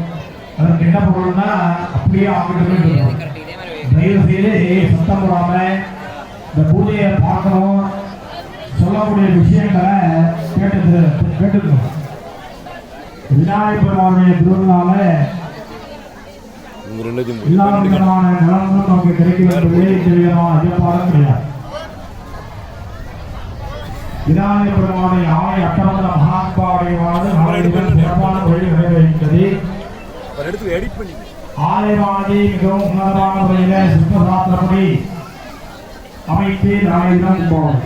அதற்கு என்ன பொருள்னா அப்படியே ஆகிட்டு இருக்கும். தயவு செய்து சத்தம் போடாம இந்த பூஜையை பார்க்கணும், சொல்லக்கூடிய விஷயங்களை கேட்டுக்கணும். விநாயகர் பெருமானுடைய திருநாள எல்லா விதமான நலன்களும் நமக்கு கிடைக்கும் என்பதே இந்த விதமான ஐயப்பாடும் கிடையாது. விநாயகர் பெருமானுடைய ஆணை அட்டமந்த மகாத்மாவுடையவானது சிறப்பான வழி நிறைவேறுகிறது. ஆலயமானது மிகவும் உன்னதமான முறையில சிற்பசாஸ்திரப்படி அமைத்து நாளையிடம் போகும்.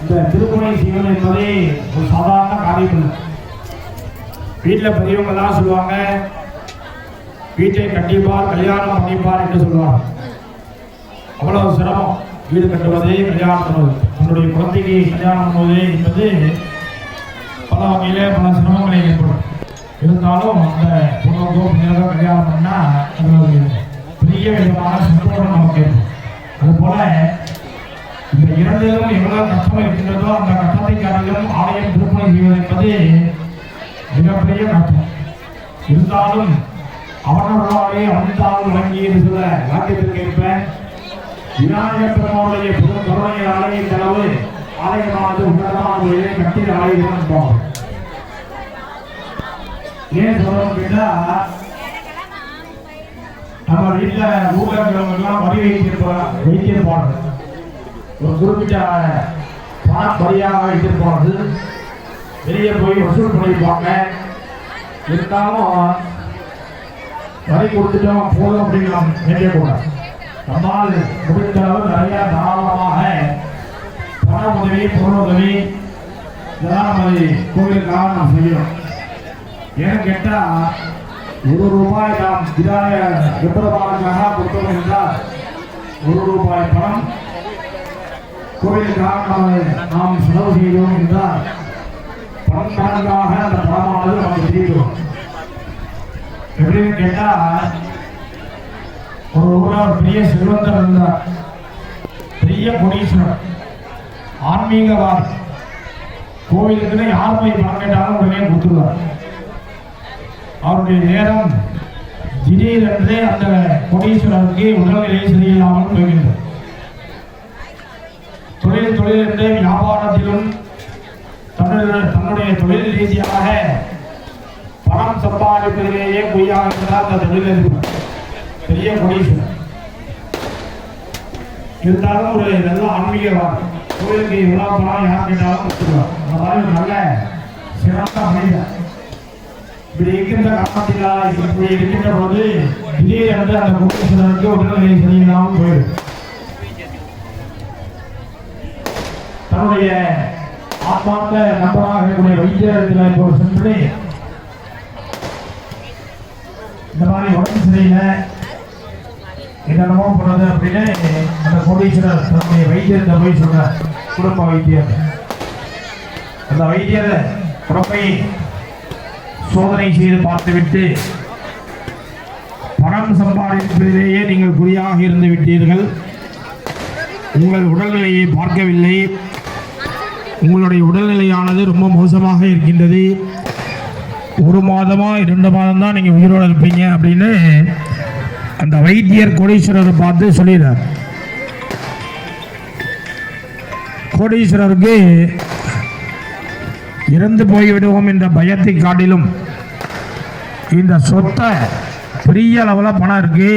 இந்த திருமுனை செய்வது என்பதே ஒரு சாதாரண காரியம் இல்லை. வீட்டில் பெரியவங்க எல்லாம் சொல்லுவாங்க, வீட்டை கட்டிப்பார் கல்யாணம் பண்ணிப்பார் என்று சொல்லுவாங்க. அவ்வளவு சிரமம் வீடு கட்டுவது, கல்யாணம் பண்ணுவது. தன்னுடைய குழந்தைக்கு கல்யாணம் பண்ணுவது என்பது பல வகையிலே பல சிரமங்களை ஏற்படும். இருந்தாலும் அந்த பொண்ணுக்கோ பிள்ளைக்கோ கல்யாணம் பண்ணால் அது ஒரு பெரிய விதமான சந்தோஷம் நமக்கு ஏற்படும். அதுபோல இந்த இரண்டிலும் எவ்வளவு கஷ்டம் இருக்கின்றதோ அந்த கஷ்டத்தை காட்டிலும் ஆலயம் திருப்பணி செய்வது என்பது மிகப்பெரிய கஷ்டம். இருந்தாலும் அவனவர்களாலே அவன்தான் வழங்கி இருக்கிற வாக்கியத்திற்கு ஏற்ப விநாயகர் பெருமானுடைய புது கருணையாலே இந்த அளவு ஆலயமானது உன்னதமான முறையிலே கட்டிட ஆலயம் என்போம். ஏன் சொல்லணும் கேட்டா, நம்ம வீட்டில் ஊழல்களெல்லாம் வரி வைத்திருப்பாங்க. ஒரு குறிப்பிட்ட பணம் வரியாக வைத்திருப்பார்கள். வெளியே போய் வசூல் பண்ணியிருப்பாங்க. இருந்தாலும் வரி கொடுத்துட்டோம் போதும் அப்படின்னு நாம் நினைக்கக்கூடாது. நம்மால் முடிந்த அளவு நிறைய தாராளமாக பண உதவி, பொருள் உதவி இதெல்லாம் நம்ம கோவிலுக்காக நாம் செய்யணும். ஏன்னு கேட்டால் ₹1 நாம் இதாய விபரபாலுக்காக கொடுத்தோம் என்றால் ₹1 பணம் கோவிலுக்காக நாம் செலவு செய்தோம் என்றால் பணக்காக அந்த பணமானது நமக்கு தெரியும். எப்படின்னு கேட்டா ஒரு ஊரா பெரிய செல்வந்தர் இருந்தார், பெரிய கோடீஸ்வரர், ஆன்மீகவாதி. கோவிலுக்குன்னு யார் போய் பணம் கேட்டாலும் உடனே கொடுத்துருவார். அவருடைய நேரம் திடீரென்றே அந்த கோடீஸ்வரருக்கு உடல்நிலை சரியில்லாமல் போகின்றது. தொழில் என்றே வியாபாரத்திலும் தன்னுடைய தொழில் ரீதியாக பணம் சம்பாதிப்பதிலேயே பொய்யாக இருந்தால் அந்த தொழிலதிபர் பெரிய கோடீஸ்வரர். இருந்தாலும் ஒரு நல்ல ஆன்மீகவாதி. கோயிலுக்கு இவ்வளவு பணம் யார் கேட்டாலும் கொடுத்துருவார். அந்த மாதிரி ஒரு நல்ல சிறந்த மனிதர். இப்படி இருக்கின்ற காரணத்தினால் இப்படி இருக்கின்ற போது திடீரென்று அந்த கோடீஸ்வரருக்கு உடல்நிலை சரியில்லாமல் போயிடும். தன்னுடைய ஆத்மார்த்த நம்பராக இருக்கக்கூடிய வைத்தியத்தில் இப்போ சென்று இந்த மாதிரி உடம்பு சரியில்லை என்னென்னமோ போடுறது அப்படின்னு அந்த கோடீஸ்வரர் தன்னுடைய வைத்தியத்தை போய் சொல்றார். குடும்ப வைத்தியர். அந்த வைத்தியர் உடம்பை சோதனை செய்து பார்த்துவிட்டு பணம் சம்பாதிப்பதிலேயே நீங்கள் குறியாக இருந்து விட்டீர்கள், உங்கள் உடல்நிலையை பார்க்கவில்லை, உங்களுடைய உடல்நிலையானது ரொம்ப மோசமாக இருக்கின்றது, 1 மாதமா 2 மாதம் தான் நீங்கள் உயிரோடு இருப்பீங்க அப்படின்னு அந்த வைத்தியர் கோடீஸ்வரரை பார்த்து சொல்லிடுறார். கோடீஸ்வரருக்கு இறந்து போய்விடுவோம் என்ற பயத்தை காட்டிலும் இந்த சொத்தை பெரிய அளவில் பணம் இருக்கு,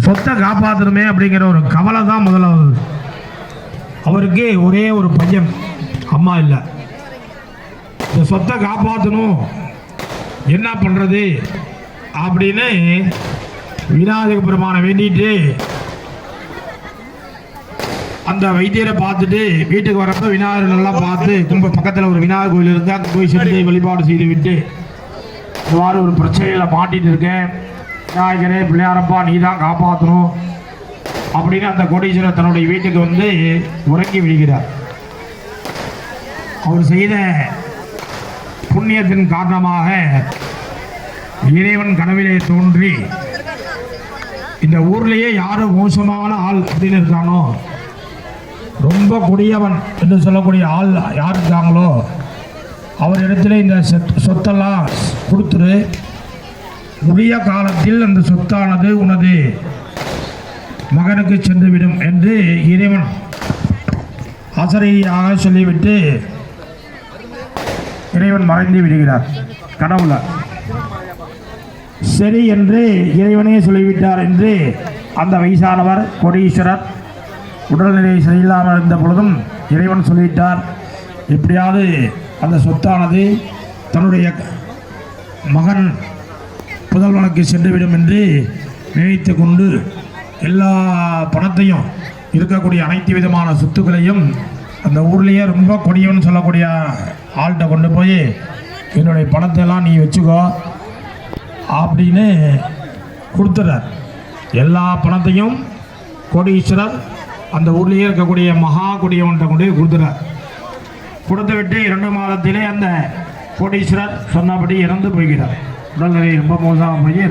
சொத்தை காப்பாற்றணுமே அப்படிங்கிற ஒரு கவலை தான் முதலாவது. அவருக்கு ஒரே ஒரு பையன், அம்மா இல்லை. இந்த சொத்தை காப்பாற்றணும், என்ன பண்ணுறது அப்படின்னு விநாயக பெருமானை வேண்டிட்டு அந்த வைத்தியரை பார்த்துட்டு வீட்டுக்கு வரப்போ விநாயகர் நல்லா பார்த்து பக்கத்தில் ஒரு விநாயகர் கோயில் இருக்கு, அங்கே போய் சென்று வழிபாடு செய்து விட்டு இந்த மாதிரி ஒரு பிரச்சனையில் மாட்டிட்டு இருக்கேன், விநாயகரே பிள்ளையாரப்பா நீ தான் காப்பாற்றணும் அப்படின்னு அந்த கோடீஸ்வரர் தன்னுடைய வீட்டுக்கு வந்து உறங்கி விடுகிறார். அவர் செய்த புண்ணியத்தின் காரணமாக இறைவன் கனவிலே தோன்றி இந்த ஊர்லேயே யாரும் மோசமான ஆள் அப்படின்னு இருக்கானோ, ரொம்ப கொடியவன் என்று சொல்லக்கூடிய ஆள் யார் இருக்காங்களோ அவரிடத்துல இந்த சொத்தெல்லாம் கொடுத்துரு, உரிய காலத்தில் அந்த சொத்தானது உனது மகனுக்கு சென்றுவிடும் என்று இறைவன் ஆசிரியாக சொல்லிவிட்டு இறைவன் மறைந்து விடுகிறார் கனவுல. சரி என்று இறைவனே சொல்லிவிட்டார் என்று அந்த வயசானவர் கோடீஸ்வரர் உடல்நிலை சரியில்லாமல் இருந்த பொழுதும் இறைவன் சொல்லிவிட்டார், எப்படியாவது அந்த சொத்தானது தன்னுடைய மகன் புதல்வனுக்கு சென்றுவிடும் என்று நினைத்து கொண்டு எல்லா பணத்தையும் இருக்கக்கூடிய அனைத்து விதமான சொத்துக்களையும் அந்த ஊர்லேயே ரொம்ப கொடியவன் சொல்லக்கூடிய ஆள்கிட்ட கொண்டு போய் என்னுடைய பணத்தையெல்லாம் நீ வச்சுக்கோ அப்படின்னு கொடுத்துறார். எல்லா பணத்தையும் கோடீஸ்வரர் அந்த ஊர்லேயே இருக்கக்கூடிய மகா கொடியவன்கிட்ட கொண்டு போய் கொடுத்துறார். கொடுத்து விட்டு 2 மாதத்திலே அந்த கோடீஸ்வரர் சொன்னபடி இறந்து போய்கிறார். உடல்நிலை ரொம்ப மோசமாக போய்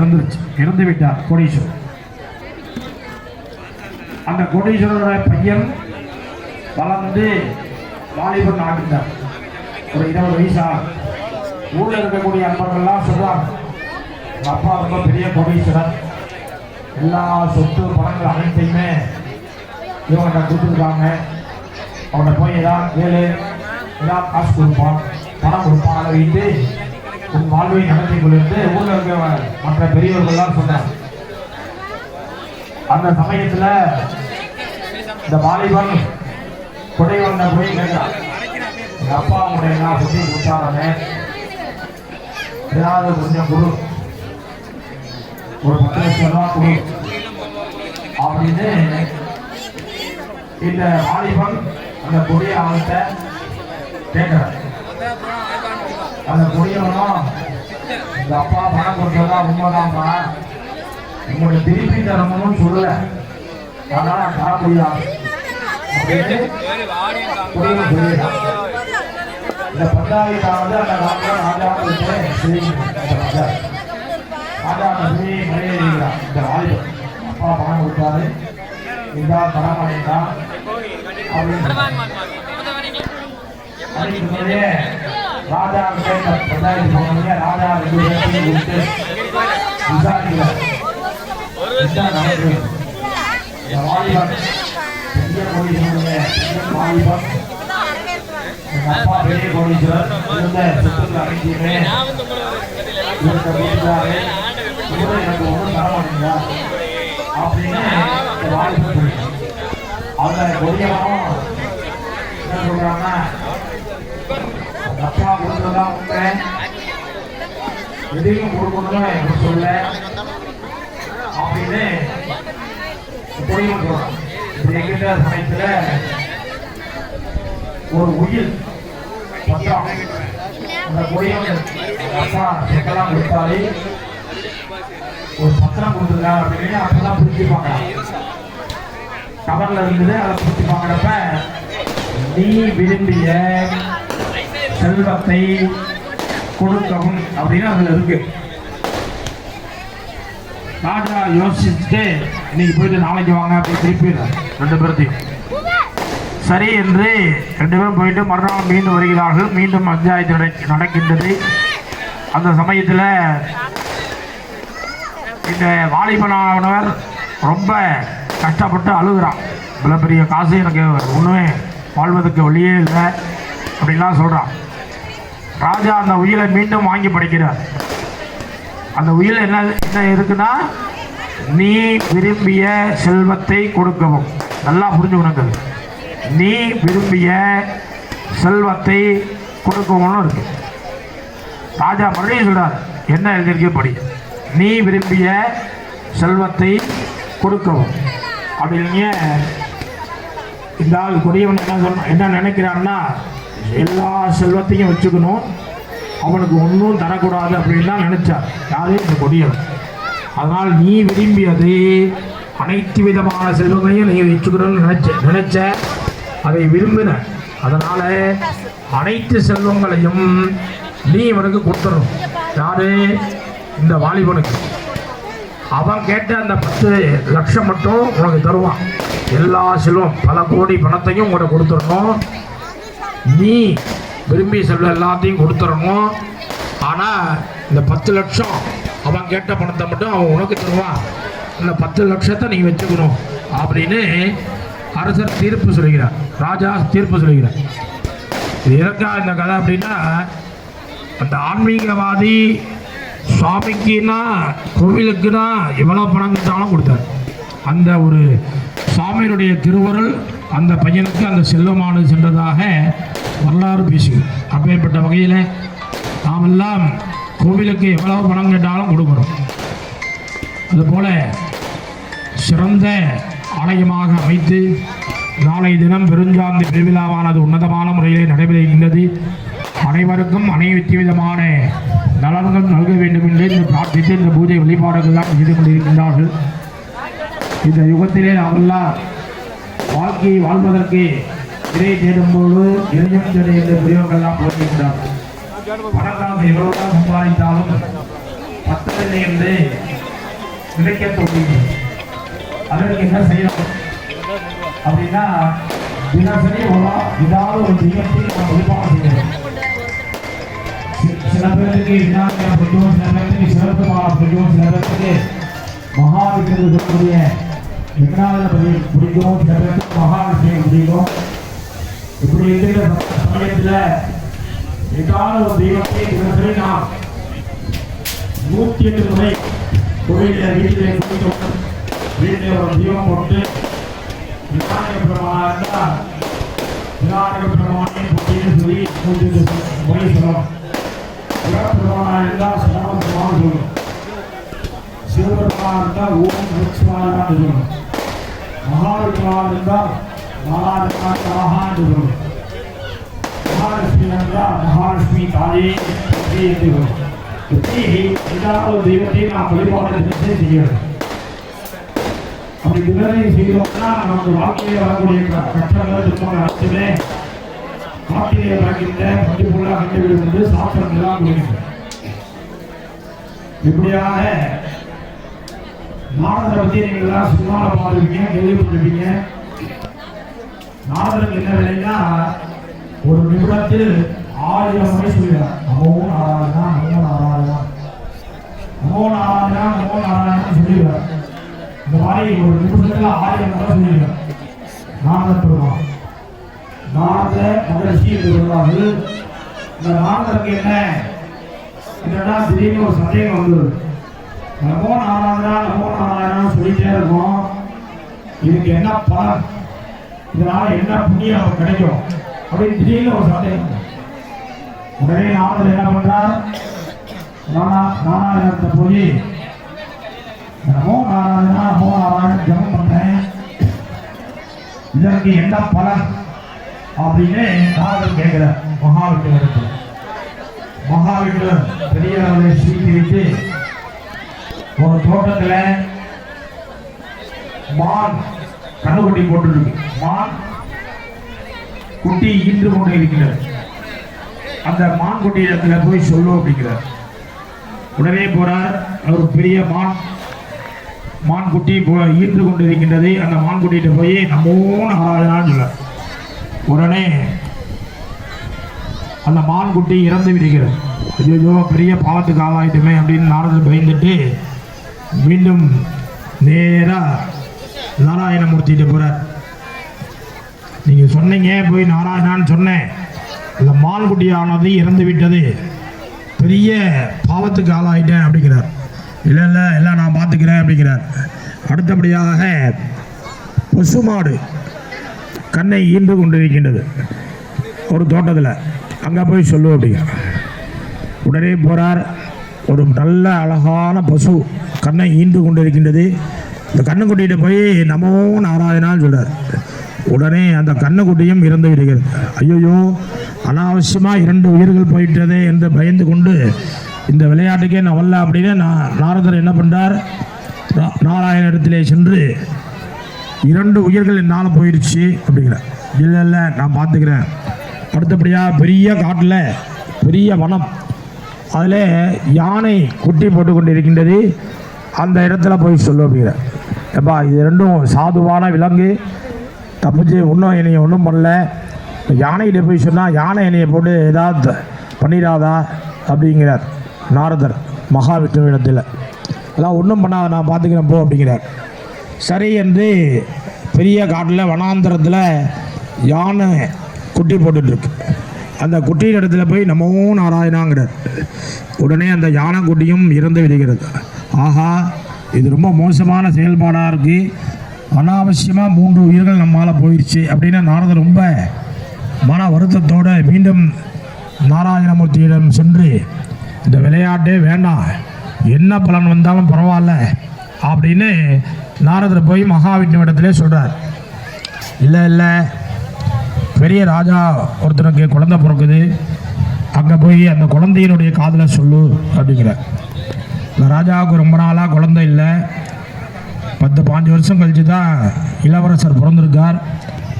இறந்து விட்டார் கோடீஸ்வரர். அந்த கோடீஸ்வரருடைய பையன் வளர்ந்து வாலிபன் ஆகிட்டார். ஒரு 20 வயசா. ஊரில் இருக்கக்கூடிய அன்பர்கள்லாம் சொல்றாங்க, அப்பா ரொம்ப பெரிய கோடீஸ்வரர், எல்லா சொத்து பணங்கள் அனைத்தையுமே இவங்கிட்ட கொடுத்துருக்காங்க, அவனை போய் ஏதாவது கேளு, ஏதாவது காசு கொடுப்பான், பணம் கொடுப்பான், அதை வைத்து உன் வாழ்வை நடத்தி கொண்டு ஊரில் இருக்க மற்ற பெரியவர்கள்லாம் சொன்னாங்க. அந்த சமயத்தில் இந்த வாலிபன் கொடைவண்ண போய் கேட்கிறான், எங்கள் அப்பா உங்களுடைய எல்லாம் சுற்றி கொடுத்தாரே, ஏதாவது கொஞ்சம் கொடு, ஒரு 10 லட்சம் ரூபா கொடு அப்படின்னு இந்த வாலிபன் அந்த கொடிய அவன்கிட்ட கேட்கிறார். அந்த கொடியவனும் இந்த அப்பா பணம் கொடுத்ததா உண்மைதான்ப்பா, உங்களுடைய திருப்பி தரணும்னு சொல்லல, அதனால நான் தர முடியாது அப்படின்னு கொடியவன் சொல்லிடுறான். இந்த பஞ்சாயத்தாவது அந்த ராஜாவுக்கு ராஜா நம்பி மரியாதைக்கிறான். இந்த வாலிபன் அப்பா பணம் கொடுத்தாரு, இதா தரமாட்டேன் அப்படின்னு ராஜா பஞ்சாயத்து போனீங்க. ராஜா 2 பேரையும் கொடுத்து விசாரிக்கிறார். வாலிபன் பெரிய கோடீஸ்வரர், வாலிபன் அப்பா பெரிய கோடீஸ்வரர், இருந்த சொத்துக்கள் அனைத்தையுமே வீட்டாரு, எனக்கு ஒன்றும் தர மாட்டீங்களா அப்படின்னு வாலிபன் சொல்லி அந்த கொடியவனும் என்ன சொல்றாங்கன்னா, அப்பா கொடுத்ததான் உண்மை, எதையும் கொடுக்கணும் எனக்கு சொல்ல அப்படின்னு கொடியவன் சொல்றான். இப்படி எங்கிட்ட சமயத்துல ஒரு உயிர் பத்திரம் அந்த கொடியவன் அப்பா செக்கெல்லாம் கொடுத்தாலே ஒரு பத்திரம் கொடுத்துருக்காரு அப்படின்னு அப்பதான் புரிஞ்சுப்பாங்க. கவர்ல இருந்தது அதை புரிஞ்சு பார்க்கிறப்ப, நீ விரும்பிய செல்வத்தை கொடுக்கவும் அப்படின்னு அதுல இருக்கு. ராஜா யோசிச்சுட்டு இன்னைக்கு போயிட்டு நாளைக்கு வாங்க அப்படின்னு திருப்பி 2 பேர்த்தையும் சரி என்று 2 பேரும் போயிட்டு மறுநாள் மீண்டும் வருகிறார்கள். மீண்டும் பஞ்சாயத்து நடக்கின்றது. அந்த சமயத்தில் இந்த வாலிபனானவர் ரொம்ப கஷ்டப்பட்டு அழுகிறான். இவ்வளோ பெரிய காசு எனக்கு ஒன்றுமே வாழ்வதற்கு வழியே இல்லை அப்படின்லாம் சொல்கிறான். ராஜா அந்த உயிரை மீண்டும் வாங்கி படைக்கிறார். அந்த உயிர் என்ன என்ன இருக்குன்னா, நீ விரும்பிய செல்வத்தை கொடுக்கவும். நல்லா புரிஞ்சுக்கணுங்க, நீ விரும்பிய செல்வத்தை கொடுக்கவும் இருக்கு. ராஜா மறுபடியும் சொல்றார், என்ன எழுதியிருக்க படி, நீ விரும்பிய செல்வத்தை கொடுக்கவும் அப்படிங்க. இந்த ஆள் கொடியவன் என்ன நினைக்கிறான்னா, எல்லா செல்வத்தையும் வச்சுக்கணும், அவனுக்கு ஒன்றும் தரக்கூடாது அப்படின்னு தான் நினைச்சார். யாரே இந்த கொடியவன். அதனால் நீ விரும்பியது அனைத்து விதமான செல்வங்களையும் நீ வச்சுக்கணும்னு நினைச்ச அதை விரும்பின. அதனால அனைத்து செல்வங்களையும் நீ இவனுக்கு கொடுத்துடணும். யாரு? இந்த வாலிபனுக்கு. அவன் கேட்ட அந்த 10 லட்சம் மட்டும் உனக்கு தருவான். எல்லா செல்வம் பல கோடி பணத்தையும் உங்கள்கிட்ட கொடுத்துடணும். நீ விரும்பி செல்வம் எல்லாத்தையும் கொடுத்துடணும். ஆனால் இந்த 10 லட்சம் அவன் கேட்ட பணத்தை மட்டும் அவன் உனக்கு தருவான். இந்த 10 லட்சத்தை நீ வச்சுக்கணும் அப்படின்னு அரசர் தீர்ப்பு சொல்கிறார். ராஜா தீர்ப்பு சொல்கிறார். இது எதற்காக இந்த கதை அப்படின்னா, அந்த ஆன்மீகவாதி சுவாமிக்குன்னா கோவிலுக்குன்னா எவ்வளோ பணம் கேட்டாலும் கொடுத்தார். அந்த ஒரு சாமியினுடைய திருவருள் அந்த பையனுக்கு அந்த செல்வமானது சென்றதாக வரலாறு பேசுகிறோம். அப்பேற்பட்ட வகையில் நாமெல்லாம் கோவிலுக்கு எவ்வளவு பணம் கேட்டாலும் கொடுக்கிறோம். அதுபோல் சிறந்த ஆலயமாக அமைத்து நாளை தினம் பெருஞ்சாந்தி பெருவிழாவானது உன்னதமான முறையிலே நடைபெறுகின்றது. அனைவருக்கும் அனைத்து விதமான நலன்கள் நல்க வேண்டும் என்று இந்த பிரார்த்தித்து இந்த பூஜை வழிபாடுகள்லாம் செய்து கொண்டிருக்கின்றார்கள். இந்த யுகத்திலே நாமெல்லாம் வாழ்க்கையை வாழ்வதற்கு இறை தேடும்போது இறையும் தேடு என்ற பெரியவர்கள்லாம் போகின்றார்கள். பணக்காக எவ்வளவுதான் சம்பாதித்தாலும் பத்ததில்லை என்று நினைக்க தோன்றுகிறது. அதற்கு என்ன செய்யணும் அப்படின்னா, தினசரி ஏதாவது ஒரு தெய்வத்தை நம்ம வழிபாடு செய்யணும். சில பேருக்கு விநாயகர் பிடிக்கும், சில பேருக்கு சிவபெருமான பிடிக்கும், சில பேருக்கு மகாவிஷ்ணு சொல்லக்கூடிய விநாயகர் பிடிக்கும், சில பேருக்கு மகாவிஷ்ணு பிடிக்கும். இப்படி இருக்கிற சமயத்தில் ஏதாவது ஒரு தெய்வத்தை தினசரி நாம் 108 முறை கோயிலில் வீட்டிலே குடிக்கணும். வீட்டில் ஒரு தீபம் போட்டு விநாயகர் பெருமானா விநாயகர் பெருமானை சொல்லி 108 முறை சொல்லணும். சிவபெருமானாக இருந்தால் சிவபெருமான் சொல்லணும். சிவபெருமானாக இருந்தால் ஓம் நமச்சிவாய சொல்லணும். மகாவிஷ்ணுவாக இருந்தால் நாராயணா நமஹா சொல்லணும். மகாலட்சுமி என்றால் மகாலட்சுமி தாயே என்று சொல்லணும். இப்படி ஏதாவது ஒரு தெய்வத்தை நாம் வழிபாடு செய்யணும். அப்படி விதனை செய்தோம்னா நமக்கு வாழ்க்கையில் வரக்கூடிய கஷ்டங்கள் துன்பங்கள் அனைத்துமே காட்டிலே வளர்க்கின்ற பண்டிகைகளாக கண்டுபிடிக்கும் என்று சாஸ்திரங்களாக கூறுகின்றன. இப்படியாக நாரதரை பற்றி நீங்கள் எல்லாம் சினிமாவில் பார்த்துருப்பீங்க, கேள்விப்பட்டிருப்பீங்க. நாரதருக்கு என்ன வேலைன்னா ஒரு நிமிடத்தில் 1000 முறை சொல்லுவார். நமோ நாராயணா நமோ நாராயணா நமோ நாராயணா நமோ நாராயணா சொல்லுவார். இந்த மாதிரி ஒரு நிமிஷத்துல 1000 முறை சொல்லிடுவார் நாரத பெருமான். நாரத மகரிஷி என்று சொல்வார்கள். இந்த நாரதருக்கு என்னன்னா திடீர்னு ஒரு சந்தேகம் வந்தது. நமோ நாராயணா நமோ நாராயணா சொல்லிட்டே இருக்கும். இதுக்கு என்ன பலன், இதனால என்ன புண்ணியம் கிடைக்கும் அப்படின்னு திடீர்னு ஒரு சந்தேகம். உடனே நாரதர் என்ன பண்றார், நாராயணத்தை போய் நமோ நாராயணா நமோ நாராயணன் ஜபம் பண்றேன், இதற்கு என்ன பலன் அப்படின்னு நாரதர் கேட்கிறார். மகாவிஷ்ணு மகாவிஷ்ணு பெரிய அளவில் சீக்கிரித்து ஒரு தோட்டத்துல மான் கண்ணுக்குட்டி போட்டுருக்கு. மான் குட்டி ஈன்று கொண்டு இருக்கிறது. அந்த மான் குட்டி இடத்துல போய் சொல்லும் அப்படிங்கிறார். உடனே போறார். அவர் பெரிய மான் குட்டி ஈன்று கொண்டு இருக்கின்றது. அந்த மான் குட்டிகிட்ட போய் நமோ நாராயணான்னு சொல்ல உடனே அந்த மான் குட்டி இறந்து விடுகிறது. ஐயோ பெரிய பாவத்துக்கு ஆளாயிட்டுமே அப்படின்னு நாரதர் பயந்துட்டு மீண்டும் நேராக நாராயணமூர்த்திகிட்ட போகிறார். நீங்கள் சொன்னீங்க போய் நாராயணான்னு சொன்னேன், அந்த மான் குட்டியானது இறந்து விட்டது, பெரிய பாவத்துக்கு ஆளாயிட்டேன் அப்படிங்கிறார். இல்லை இல்லை எல்லாம் நான் பார்த்துக்கிறேன் அப்படிங்கிறார். அடுத்தபடியாக பசுமாடு கண்ணை ஈன்று கொண்டிருக்கின்றது ஒரு தோட்டத்தில். அங்கே போய் சொல்லுவோம் அப்படிங்க. உடனே போகிறார். ஒரு நல்ல அழகான பசு கண்ணை ஈன்று கொண்டிருக்கின்றது. இந்த கண்ணுக்குட்டிகிட்ட போய் நமோ நாராயணான்னு சொல்கிறார். உடனே அந்த கண்ணுக்குட்டியும் இறந்து விடுகிறது. ஐயோ அனாவசியமாக 2 உயிர்கள் போயிட்டதே என்று பயந்து கொண்டு இந்த விளையாட்டுக்கே நான் வரல அப்படின்னு நாரதர் என்ன பண்ணுறார், நாராயண இடத்திலே சென்று 2 உயிர்கள் என்னால் போயிடுச்சு அப்படிங்கிறார். இல்லை இல்லை நான் பார்த்துக்கிறேன். அடுத்தபடியாக பெரிய காட்டில் பெரிய வனம், அதில் யானை குட்டி போட்டு கொண்டு இருக்கின்றது. அந்த இடத்துல போய் சொல்லும் அப்படிங்கிற. எப்பா இது 2 சாதுவான விலங்கு, தப்பிச்சு ஒன்றும் என்னைய ஒன்றும் பண்ணல. யானைகிட்ட போய் சொன்னால் யானை என்னையை போட்டு ஏதாவது பண்ணிடாதா அப்படிங்கிறார் நாரதர் மகாவிஷ்ணுவிடத்தில். அதான் ஒன்றும் பண்ணாத நான் பார்த்துக்கிறேன் போ அப்படிங்கிறார். சரி என்று பெரிய காட்டில் வனாந்தரத்தில் யானை குட்டி போட்டுட்ருக்கு. அந்த குட்டியின் இடத்துல போய் நமோ நாராயணாங்கிறார். உடனே அந்த யானை குட்டியும் இறந்து விடுகிறது. ஆஹா இது ரொம்ப மோசமான செயல்பாடாக இருக்குது, அனாவசியமாக 3 உயிர்கள் நம்மளால் போயிடுச்சு அப்படின்னு நாரதர் ரொம்ப மன வருத்தத்தோடு மீண்டும் நாராயணமூர்த்தியிடம் சென்று இந்த விளையாட்டே வேண்டாம், என்ன பலன் வந்தாலும் பரவாயில்ல அப்படின்னு நாரதர் போய் மகாவிஷ்ணு இடத்துல சொல்கிறார். இல்லை இல்லை பெரிய ராஜா ஒருத்தனுக்கு குழந்தை பிறக்குது, அங்கே போய் அந்த குழந்தையினுடைய காதில் சொல்லு அப்படிங்கிறார். இந்த ராஜாவுக்கு ரொம்ப நாளாக குழந்தை இல்லை, 10-15 வருஷம் கழித்து தான் இளவரசர் பிறந்திருக்கார்.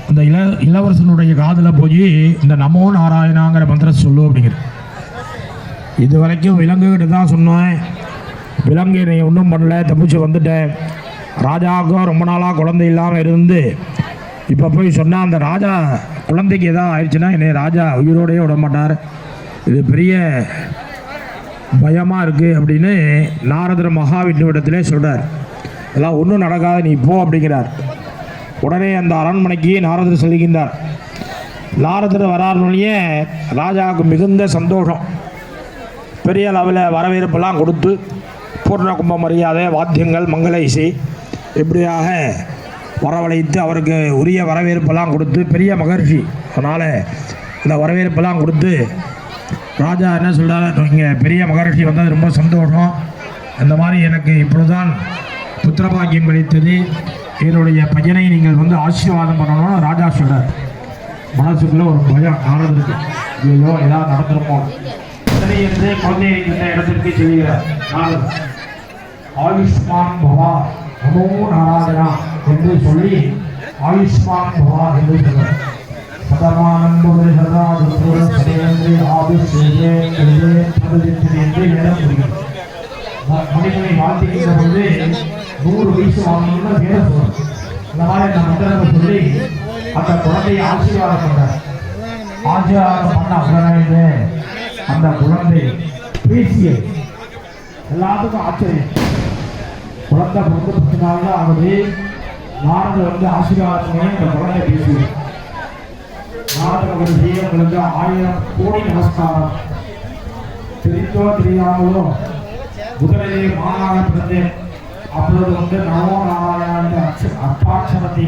அந்த இளவரசனுடைய காதில் போய் இந்த நமோ நாராயணாங்கிற மந்திரம் சொல்லு அப்படிங்கிற. இது வரைக்கும் விலங்குகிட்ட தான் சொன்னேன், விலங்கு என்னை ஒன்றும் பண்ணல, தப்பிச்சு வந்துட்டேன். ராஜாவுக்கும் ரொம்ப நாளாக குழந்தை இல்லாமல் இருந்து இப்போ போய் சொன்னால் அந்த ராஜா குழந்தைக்கு எதாவது ஆயிடுச்சுன்னா என்னை ராஜா உயிரோடையே விட மாட்டார், இது பெரிய பயமாக இருக்குது அப்படின்னு நாரதர் மகாவிஷ்ணு இடத்திலே சொல்கிறார். அதெல்லாம் ஒன்றும் நடக்காது நீ போ அப்படிங்கிறார். உடனே அந்த அரண்மனைக்கு நாரதர் செல்கின்றார். நாரதர் வராருனே ராஜாவுக்கு மிகுந்த சந்தோஷம். பெரிய அளவில் வரவேற்பெல்லாம் கொடுத்து பூர்ண கும்ப மரியாதை, வாத்தியங்கள், மங்கள இசை இப்படியாக வரவழைத்து அவருக்கு உரிய வரவேற்பெல்லாம் கொடுத்து, பெரிய மகர்ஷி அதனால் இந்த வரவேற்பெல்லாம் கொடுத்து ராஜா என்ன சொல்கிறார், இங்கே பெரிய மகரிஷி வந்தது ரொம்ப சந்தோஷம். அந்த மாதிரி எனக்கு இப்பொழுதுதான் புத்திரபாக்கியம் கிடைத்தது. என்னுடைய பையனை நீங்கள் வந்து ஆசீர்வாதம் பண்ணணும்னு ராஜா சொல்கிறார். மனசுக்குள்ள ஒரு பயம் ஆனது இருக்கு. ஐயோ ஏதாவது நடந்துருமோ சரி என்று குழந்தையை இந்த இடத்திற்கு செல்கிறார். நான் ஆயுஷ்மான் பவா நமோ நாராயணா என்று சொல்லி ஆயுஷ்மான் பவா என்று சொல்கிறார். சதமானந்தோடு சதா துருடன் சதேந்திரே ஆயுஷ்யே கருதே பிரதிஷ்டை என்று வேடம் முடிகிறது. மனிதனை வாழ்த்துகின்ற பொழுது 100 வயசு வாங்கணும்னு வேடம் சொல்றார். இந்த மாதிரி அந்த மந்திரத்தை சொல்லி அந்த குழந்தையை ஆசீர்வாதம் பண்றார். ஆசீர்வாதம் பண்ண உடனே அந்த குழந்தை பேசிய எல்லாத்துக்கும் ஆச்சரியம். குழந்தை பிறந்து 10 நாள் தான் ஆகுது. நாரதர் வந்து ஆசீர்வாதம் அந்த குழந்தை பேசுது. நாரதர் செய்ய உங்களுக்கு 1000 கோடி நமஸ்காரம். தெரிந்தோ தெரியாமலோ முதலிலே மாநாட பிறந்தேன். அப்பொழுது வந்து நமோ நாராயண அஷ்டாட்சரத்தை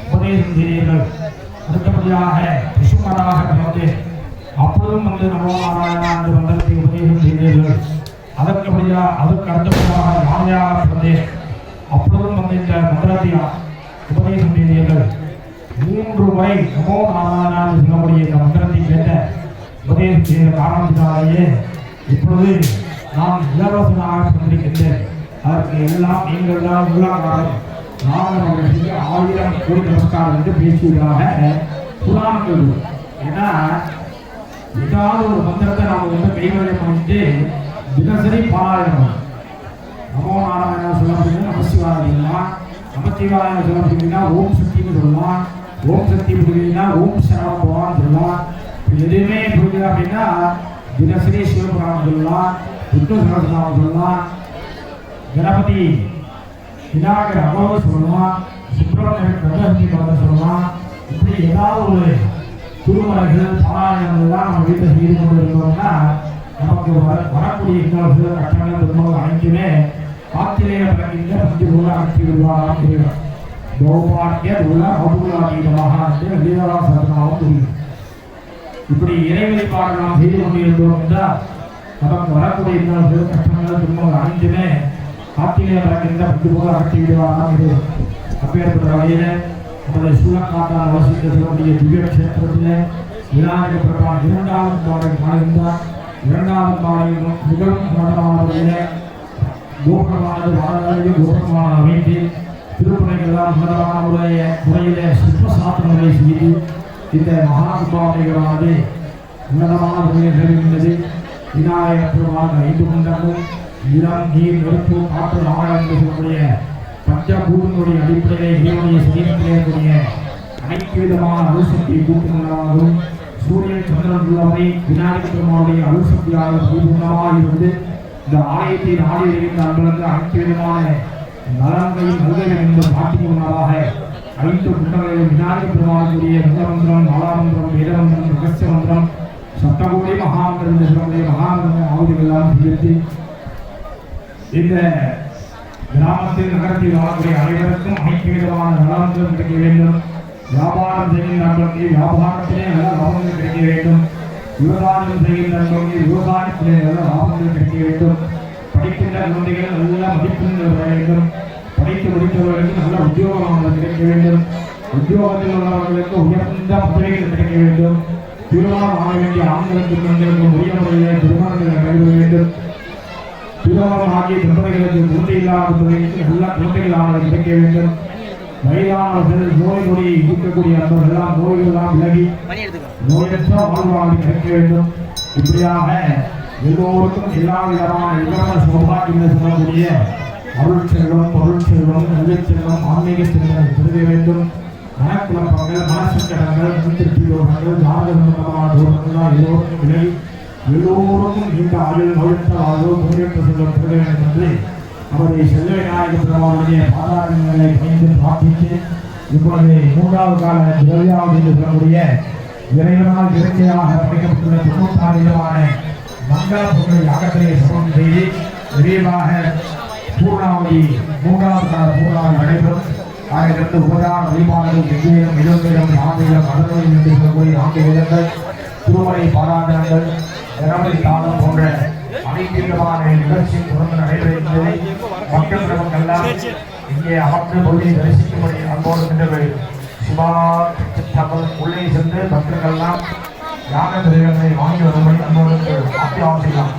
உபதேசம் செய்தீர்கள். அடுத்தபடியாக விசுமராக பிறந்தேன். அப்பொழுதும் வந்து நமோ நாராயண என்ற மந்திரத்தை உபதேசம் செய்தீர்கள். அதற்கு அடுத்தபடியாக ராமையாக பிறந்தேன். அப்பொழுதும் வந்து இந்த மந்திரத்தை உபதேசம் செய்தீர்கள். 3 முறை நமோ நாராயண சொல்லக்கூடிய இந்த மந்திரத்தை கேட்ட உபதேசம் செய்த காரணத்தினாலேயே இப்பொழுது நான் இலவசமாக சந்திக்கின்றேன். அதற்கு எல்லாம் நீங்கள் தான் உள்ளாகாரம். நான் அவர்களுக்கு 1000 கோடி நமஸ்காரம் என்று பேசியதாக புராணங்கள். ஏன்னா ஏதாவது ஒரு மந்திரத்தை நாம் வந்து கைவரியம் பண்ணிட்டு தினசரி பாராயணம். நமோ நாராயண சொல்லப்படுகிறது நமசிவாயம். நமசிவாயம் சொல்லப்படுகிறீங்கன்னா ஓம் சக்தின்னு சொல்லலாம். ஓம் சக்தி புரியுதுன்னா ஓம் சரவண பவான்னு சொல்லலாம். எதுவுமே புரியுது அப்படின்னா தினசரி சிவபுராணம் சொல்லலாம், விஷ்ணு சகஸ்ரநாமம் சொல்லலாம், கணபதி விநாயகர் அகோர சொல்லலாம், சுப்பிரமணியன் கந்தஹஸ்தி மந்திரம் சொல்லலாம். இப்படி ஏதாவது ஒரு திருமலைகள் பாராயணங்கள்லாம் நம்ம வீட்டில் செய்து கொண்டு இருந்தோம்னா நமக்கு வரக்கூடிய இன்னொரு கட்டங்கள் திருமணம் அனைத்துமே காத்திலேயே பிறந்த பஞ்சு போல அனுப்பி விடுவாராம் தெரியும். கௌபாக்கிய உள்ள அபுலாதீதமாக லீலா சரணாவும் தெரியும். இப்படி இறை வழிபாடு நாம் செய்து கொண்டிருந்தோம் என்றால் நமக்கு வரக்கூடிய இன்னொரு கட்டங்கள் திருமணம் அனைத்துமே காத்திலே பிறக்கின்ற பஞ்சு போல அனுப்பி விடுவாராம் தெரியும். அப்பேற்பட்ட வகையில் நமது சூழக்காட்டால் வசிக்கக்கூடிய திவ்ய கஷேத்திரத்திலே விநாயகர் பெருமான் 2வது பாடலை காணுகின்றார். 2வது பாடலிலும் மிகவும் மனமானவர்களே கோபுரமானது வாழலையும் கோபுரமான அமைத்து திருப்பணிகளால் முதலான முறையிலே சிற்பசாத்திரங்களை செய்து இந்த மகாகுபாவனைகளானது உன்னதமான முறையில் நிறைவேறினது. விநாயகர் பெருமான் 5 மண்டலமும் நிலம், நீர், நெருப்பு, காற்று, ஆழம் என்று சொல்லக்கூடிய பஞ்சபூதங்களுடைய அடிப்படையிலே இறைவனுடைய சரீரத்திலே இருக்கக்கூடிய அனைத்து விதமான அணுசக்தி கூட்டுகளாகவும் சூரியன் சந்திரன் உள்ளவரை விநாயகர் பெருமானுடைய அணுசக்தியாக பரிபூர்ணமாக இருந்து இந்த ஆலயத்தை நாடி வருகின்ற அன்பர்களுக்கு அனைத்து விதமான நலன்களையும் நல்கையும் என்பது காட்டிக்கொள்வதாக 5 குண்டங்களிலும் விநாயகர் பெருமானுடைய முதமந்திரம், மாலாமந்திரம், வேதமந்திரம், ரகசிய மந்திரம், சப்தகோடி மகாமந்திரம் என்று சொல்லக்கூடிய மகாமந்திரம் ஆகுதிகளெல்லாம் சேர்த்து இந்த கிராமத்தில் நகரத்தில் வாழக்கூடிய அனைவருக்கும் அனைத்து விதமான நலன்களும் கிடைக்க வேண்டும். வியாபாரம் செய்கின்ற நண்பர்களுக்கு வியாபாரத்திலே நல்ல லாபங்கள் கிடைக்க வேண்டும். விவசாயம் செய்கின்ற நண்பர்களுக்கு விவசாயத்திலே நல்ல லாபங்கள் கிடைக்க வேண்டும். படிக்கின்ற குழந்தைகள் நல்ல மதிப்பெண்கள் பெற வேண்டும். படித்து முடித்தவர்களுக்கு நல்ல உத்தியோகம் கிடைக்க வேண்டும். உத்தியோகத்தில் உள்ளவர்களுக்கு உயர்ந்த பதவிகள் கிடைக்க வேண்டும். திருமணம் ஆக வேண்டிய ஆண்களுக்கு பெண்களுக்கும் உரிய முறையில் திருமணங்கள் நடைபெற வேண்டும். திருமணம் ஆகிய தம்பதிகளுக்கு குழந்தை இல்லாதவர்களுக்கு நல்ல குழந்தைகளானது கிடைக்க வேண்டும். வயதானவர்கள் நோய் நொடி இருக்கக்கூடிய அன்பர்கள் எல்லாம் நோய்களெல்லாம் விலகி நோயற்ற வாழ்வாழ்வு கிடைக்க வேண்டும். இப்படியாக எல்லோருக்கும் எல்லா விதமான இளம சௌபாகியங்கள் சொல்லக்கூடிய அருள் செல்வம், பொருள் செல்வம், நல்ல செல்வம், ஆன்மீக செல்வம் பெருக வேண்டும். மனக்குழப்பங்கள், மனசங்கடங்கள், முன்திருப்தி யோகங்கள், ஜாதக சம்பந்தமான தோஷங்கள்லாம் எல்லோருக்கும் விலகி எல்லோருக்கும் இந்த ஆயுள் நோயற்ற வாழ்வு முன்னேற்ற செல்வம் பெருக வேண்டும் என்று அவருடைய செல்வ விநாயகர் பெருமானுடைய பாதாரங்களை பணிந்து பிரார்த்தித்து இப்பொழுது 3வது கால திரவியாவது என்று சொல்லக்கூடிய இறைவனால் இயற்கையாக படைக்கப்பட்டுள்ள 96 விதமான மங்கள பொருட்களை யாகத்திலே சமம் செய்து விரைவாக பூர்ணாவதி 3வது கால பூர்ணாவதி நடைபெறும். ஆயிரத்து உபதான வழிபாடுகள் வெவ்வேறும் 20 ஆண்டுகள் மதநோய் என்று சொல்லக்கூடிய 4 விதங்கள் திருமலை பாராட்டங்கள் கணபதி தாளம் போன்ற அனைத்து விதமான நிகழ்ச்சியும் தொடர்ந்து நடைபெறுகிறது. மக்கள் பிரபுக்கெல்லாம் இங்கே அமர்ந்து பொழுதை தரிசிக்கும்படி அன்போடு சென்று சிவா உள்ளே சென்று பக்தர்கள்லாம் யாக திரைகளை வாங்கி வரும்படி அன்போடு அத்தியாவசியம்.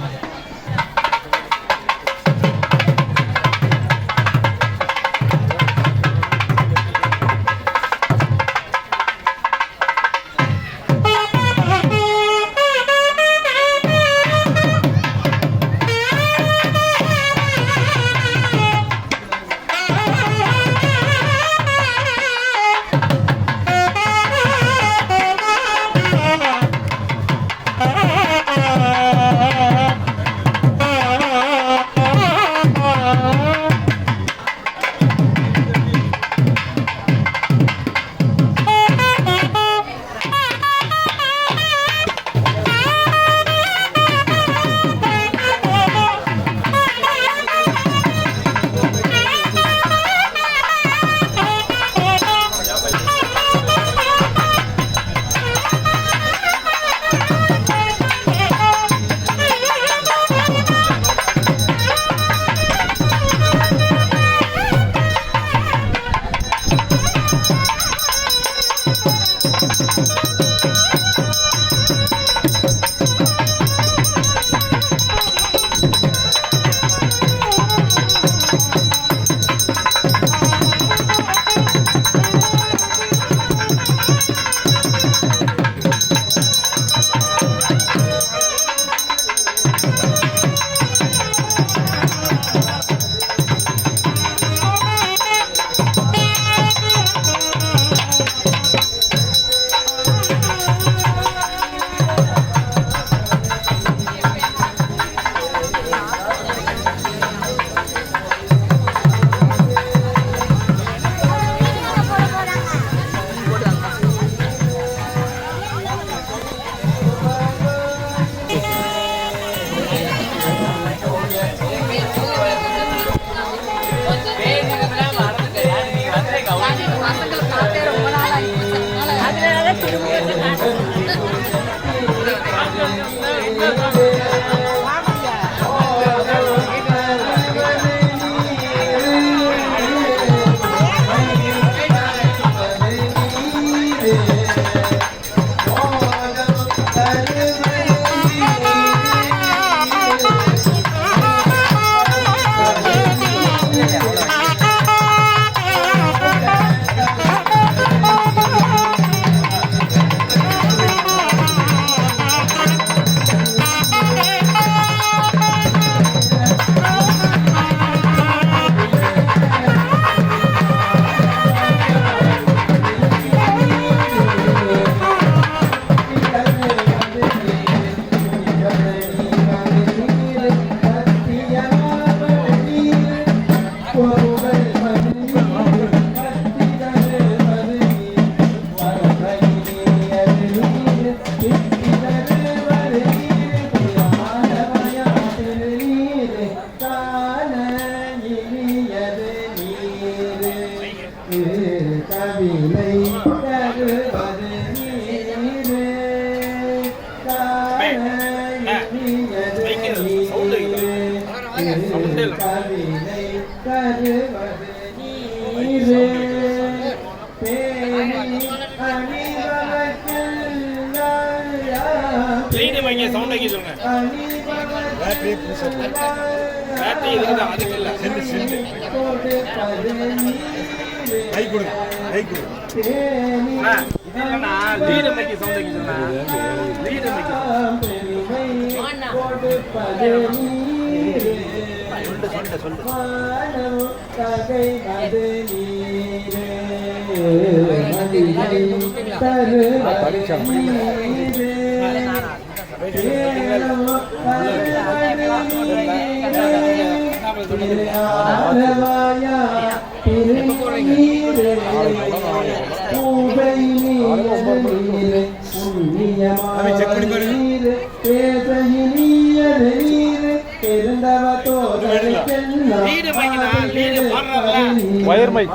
Wire mic.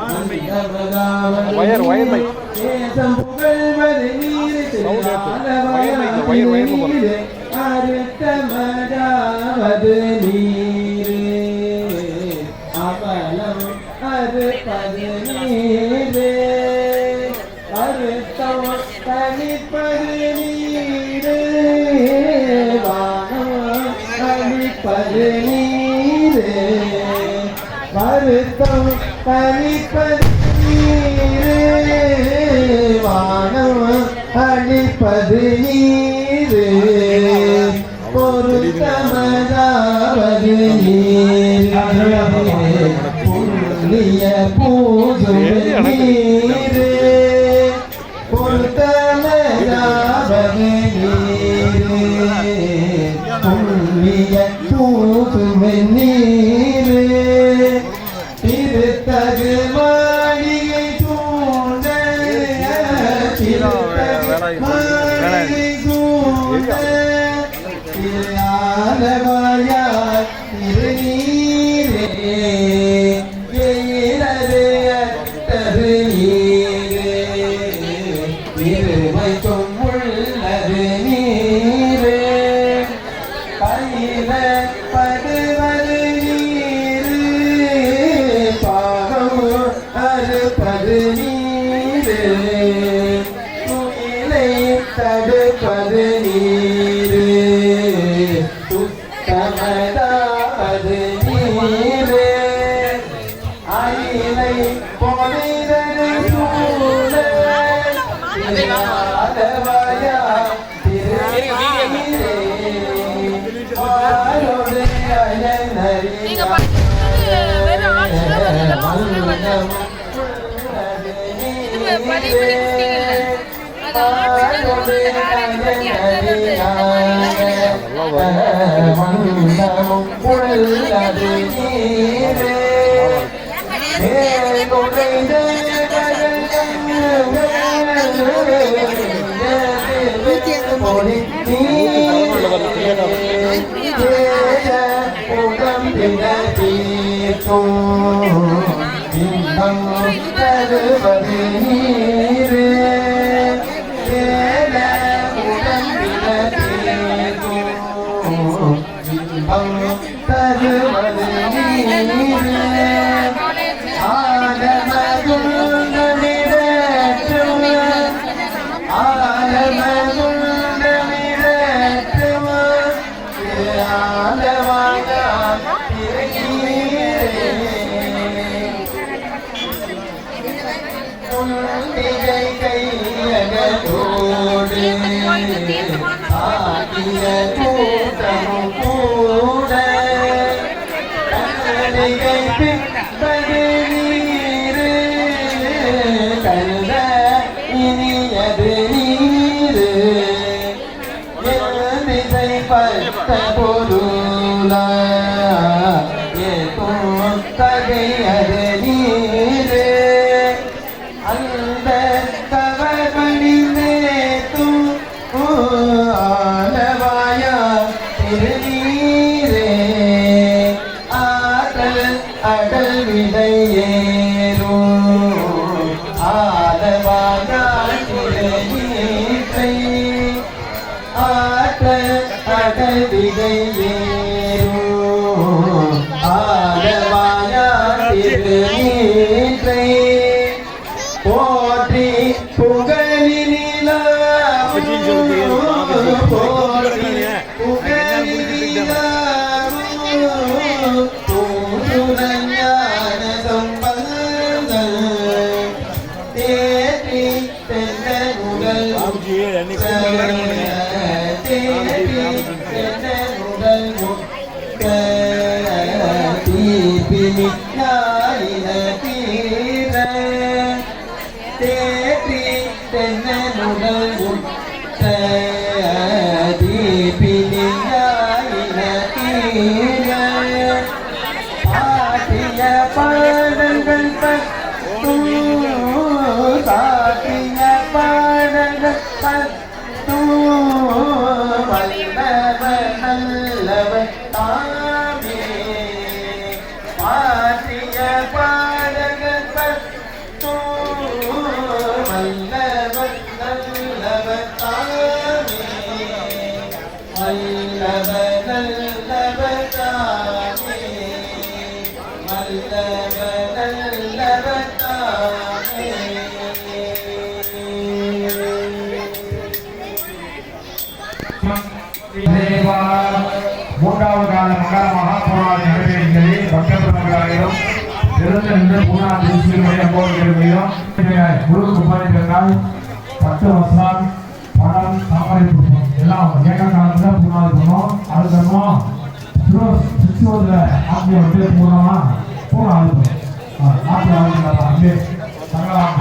Wire mic. அறுத்தமதாவது நீரு அவலம் அறுப்பது நீரு அறுத்தம் தனிப்பது நீரு வானம் அளிப்பது நீரு வருத்தம் தனிப்பது நீரு வானம் அளிப்பது நீரு பொருத்தமதாவது நீரு புண்ணிய பூஜும் நீரு பொருத்தமதாவது நீரு புண்ணிய பூஜும் நீரு திருத்தகு மாளிகை சூழ்ந்த திருத்தகு மாளிகை சூழ்ந்த திருஆலவாயார் திருநீரே எயிலது அத்தது நீரே இருமைக்கும் உள்ளது நீரே கையில படுவது நீரு பாகம் அறுப்பது நீரு துயிலை தடுப்பது நீரு சுத்தமதாவது நீரு அயிலை பொழிதரு சூழ திருஆலவாயா திருநீரே ஆரோடு அயனறியா மன்னமும் உள்ளது நீரே தருவது நீரே தருவது நீரே ஆலமகுண்டமிடற்றும் ஆலமகுண்டமிடற்றும் ஆலவாயா திருநீரே துண்டிகை கையகத்தோடு ஆகிய கூட்டமும் கூட கண்ணிகை பிற்பது நீரு கல்ல இனியது நீரு எல்திசை பட்ட பொருளா ஏற்றும் தகையது நீரு அந்த தவபணிந்தேத்தும் ஆலவாயா திருநீரே ஆதல் அடல் விடையேறும் ஆலவாயா திருநீரை ஆற்றல் அடல் விடையேறும் ஆலவாயா திருநீரை போற்றி புகழினிலாவும் போற்றி புகழினிலாவும் பூசுரன் ஞான சம்பந்தன் தேற்றி தென்னனுடல் தேற்றி தென்னனுடல் முக்க தீபினி ஞாயின தீர தேற்றி தென்னனுடல் முத்த தீபினி ஞாயின தீர ஆட்டிய பாடங்கள் பத்தும் சாட்டிய பாடங்கள் பத்தும் வல்லவன் நல்லவன் தாமே ஆட்டிய பாடங்கள் பத்தும் மூன்றாவது கால மங்கள மகாபுராணி நடைபெறுகிறது. பக்தர்களாலும் பிறந்த மூணாவது திருச்சியினுடைய போகிறதையும் முழு குப்பாய்கள் 10 வருஷம் படம் தாமரை புஷ்பம் எல்லாம் ஏக காலத்தில் மூணாவது பண்ணும். அதுக்கப்புறம் சிறுவதில் ஆட்சியை வந்து பூர்ணமா மூணாவது ஆட்சி ஆளுநர் அங்கே தங்கலாம்.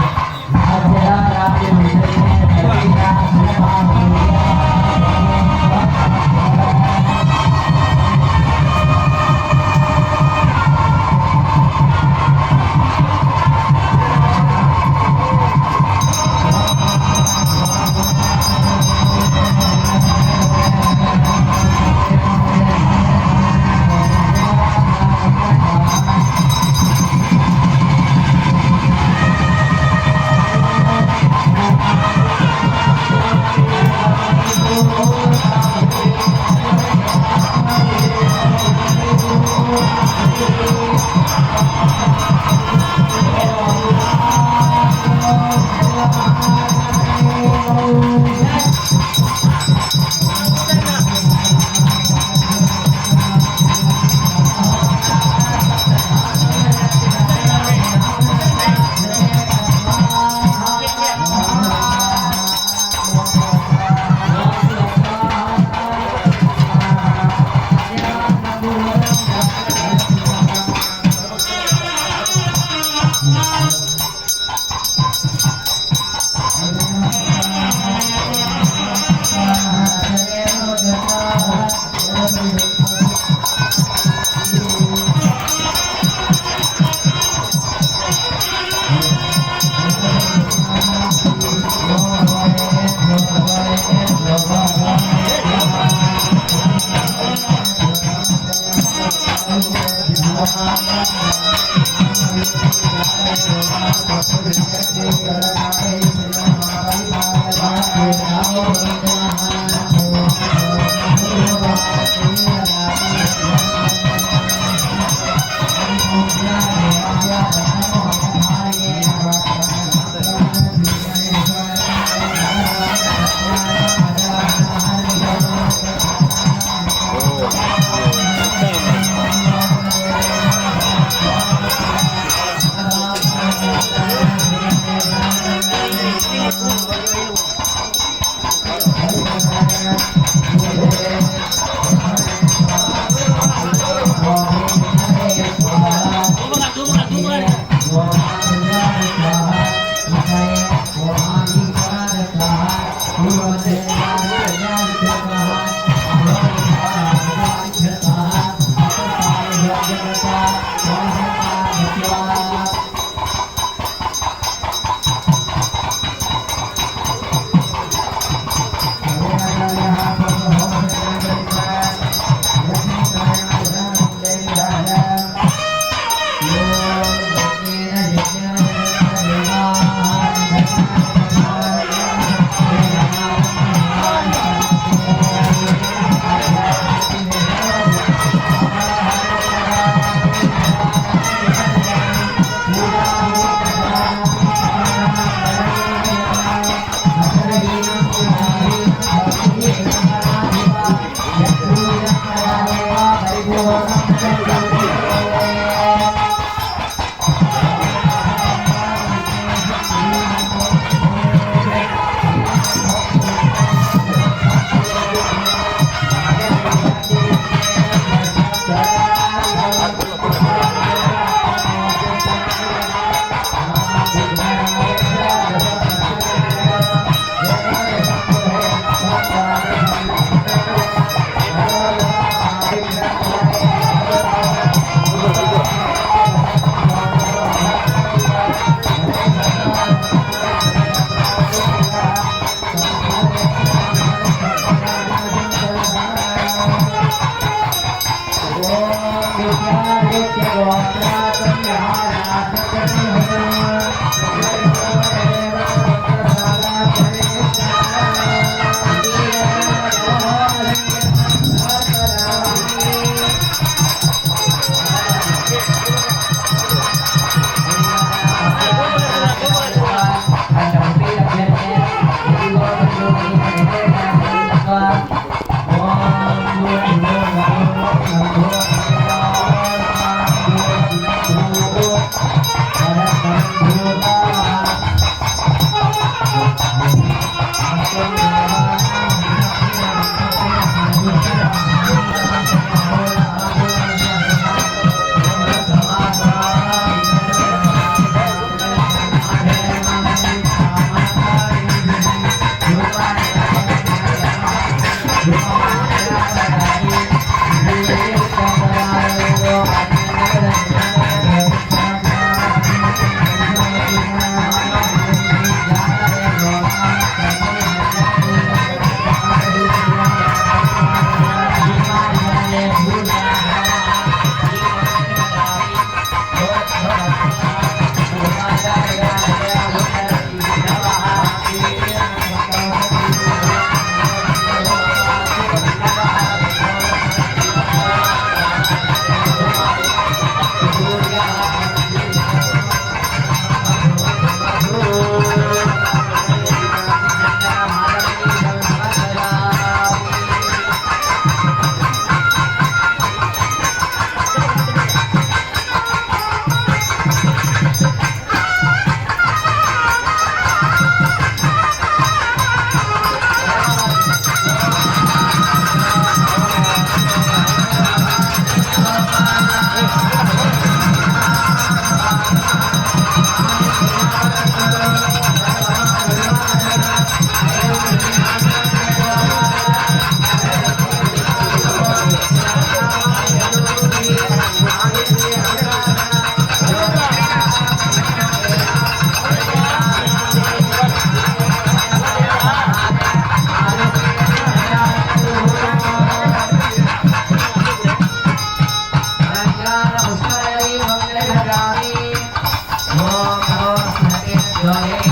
Namaste.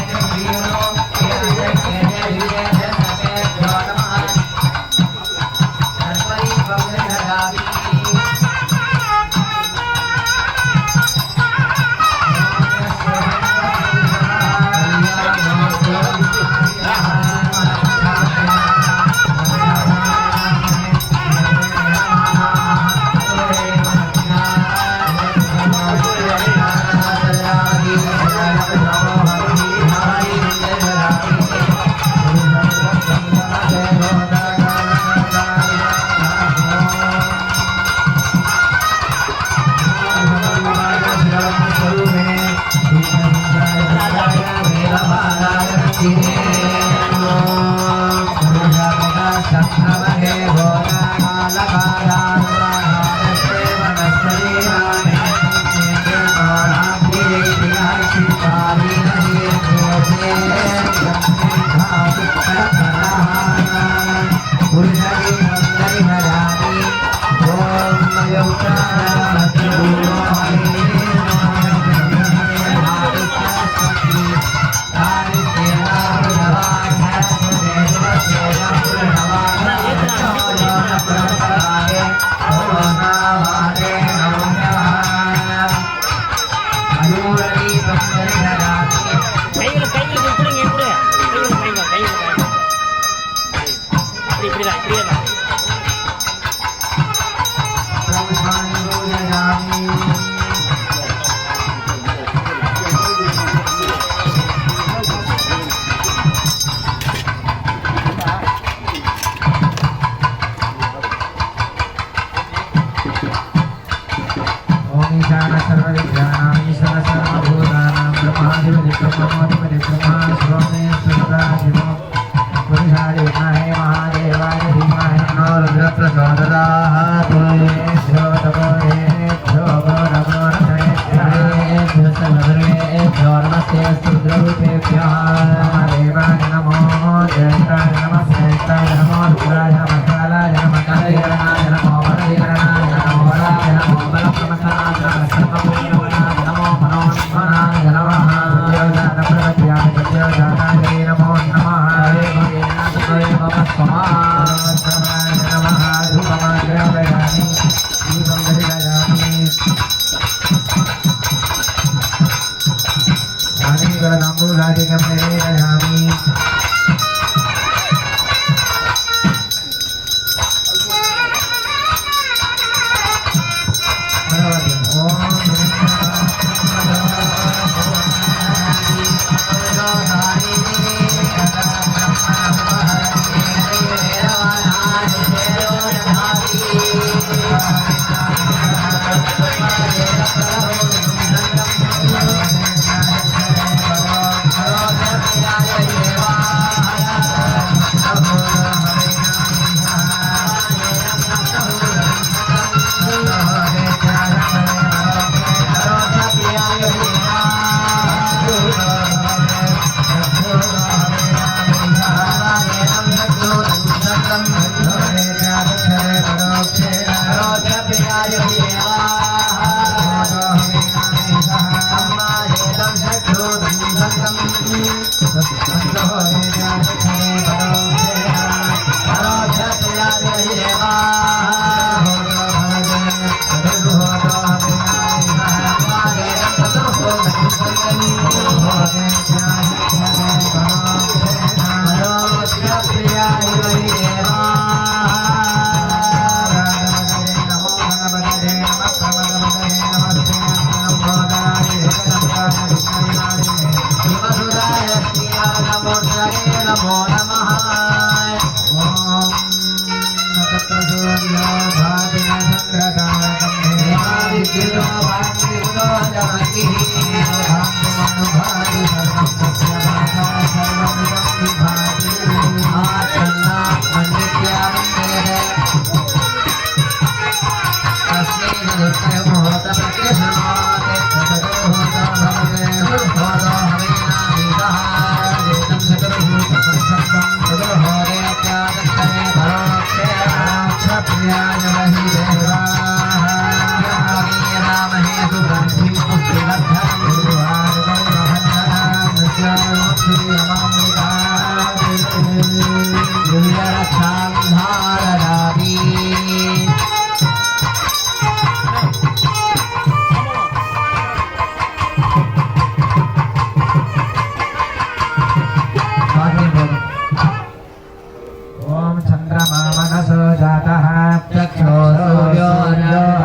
ओम चंद्रमा मनसो जातः चक्षो सूर्यो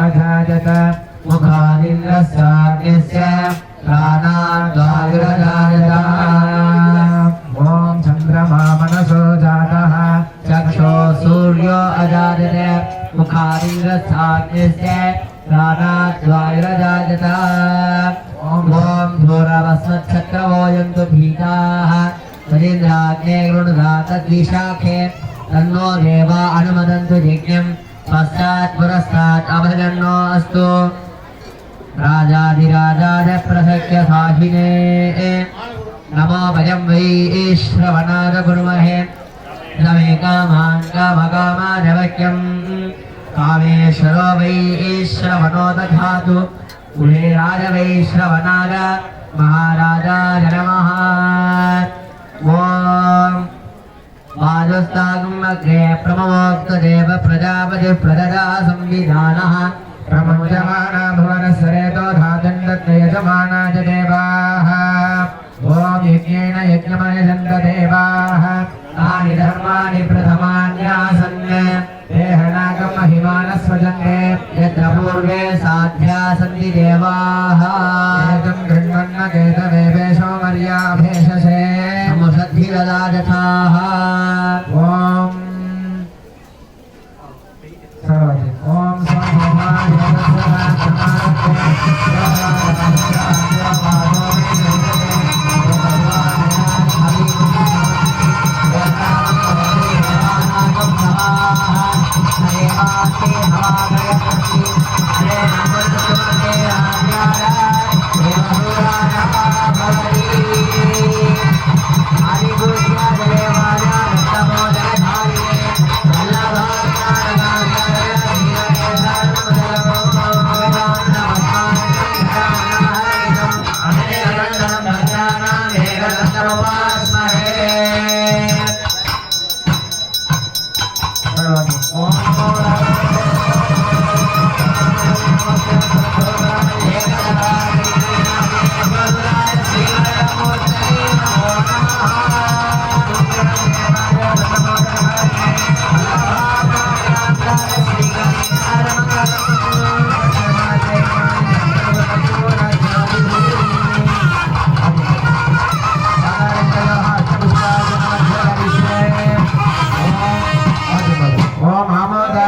अजायत मुखादिन्द्रस्याग्निस्य प्राणाद्वायुरजायत ओम चंद्रमा मनसो जातः चक्षो सूर्यो अजायत मुखादिन्द्रस्याग्निस्य प्राणाद्वायुरजायत ओम धूरवस्मच्छक्रवोऽयन्तु भीताः तदिन्द्राग्ने गृणुधातद्विशाखे तन्नो देवा अनुमदन्तु यज्ञं पश्चात् पुरस्तात् अभजन्नो अस्तु राजाधिराजाय प्रसख्य साहिने नमो वयं वै श्रवणाय कुर्महे नमे कामान् कामकामानवक्यं कामेश्वरो वै श्रवणो दधातु कुबेराय वै श्रवणाय महाराजाय नमः ओम वाजस्ताग्मग्रे प्रमोक्तदेव प्रजापति प्रददा संविधानः प्रमुञ्चमाना भुवनस्सरेतो धातुन्दत्तयजमाना च देवाः ओम यज्ञेन यज्ञमयजन्त देवाः तानि धर्माणि प्रथमान्यासन् देहनागं महिमानस्वजन्ते यत्र पूर्वे साध्या सन्ति देवाः एकं गृह्णन्न केतवेवेशो मर्याभेषसे समुषद्धिरदाजथाः ओम सर्वते ओम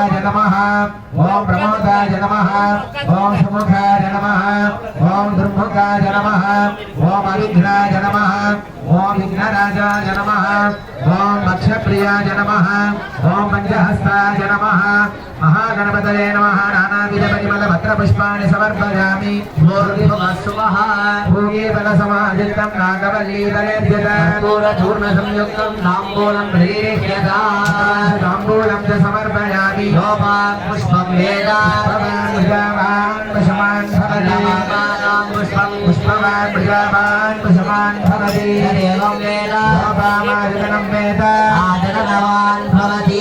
ओम प्रमोदाय नमः ओम सुमुखाय नमः ओम दुर्मुखाय नमः ओम अविघ्नाय नमः ओम विघ्नराजाय नमः ओम भक्षप्रियाय नमः ओम पंचहस्ताय नमः महागणपतये नमः नानाविधपरिमलपत्रपुष्पाणि समर्पयामि भूर्भुवस्सुवः भूगे बलसमायुक्तं नागवल्लीतलेभ्यतूर्णचूर्णसंयुक्तं ताम्बूलं प्रदीर्घ्यता ताम्बूलं च समर्पयामि योपात् पुष्पं वेद पुष्पवान् पुष्पवान् पुष्पवान् पुष्पवान् पुष्पवान् भवति एवं वेद योपामाजनं वेद आजनवान् भवति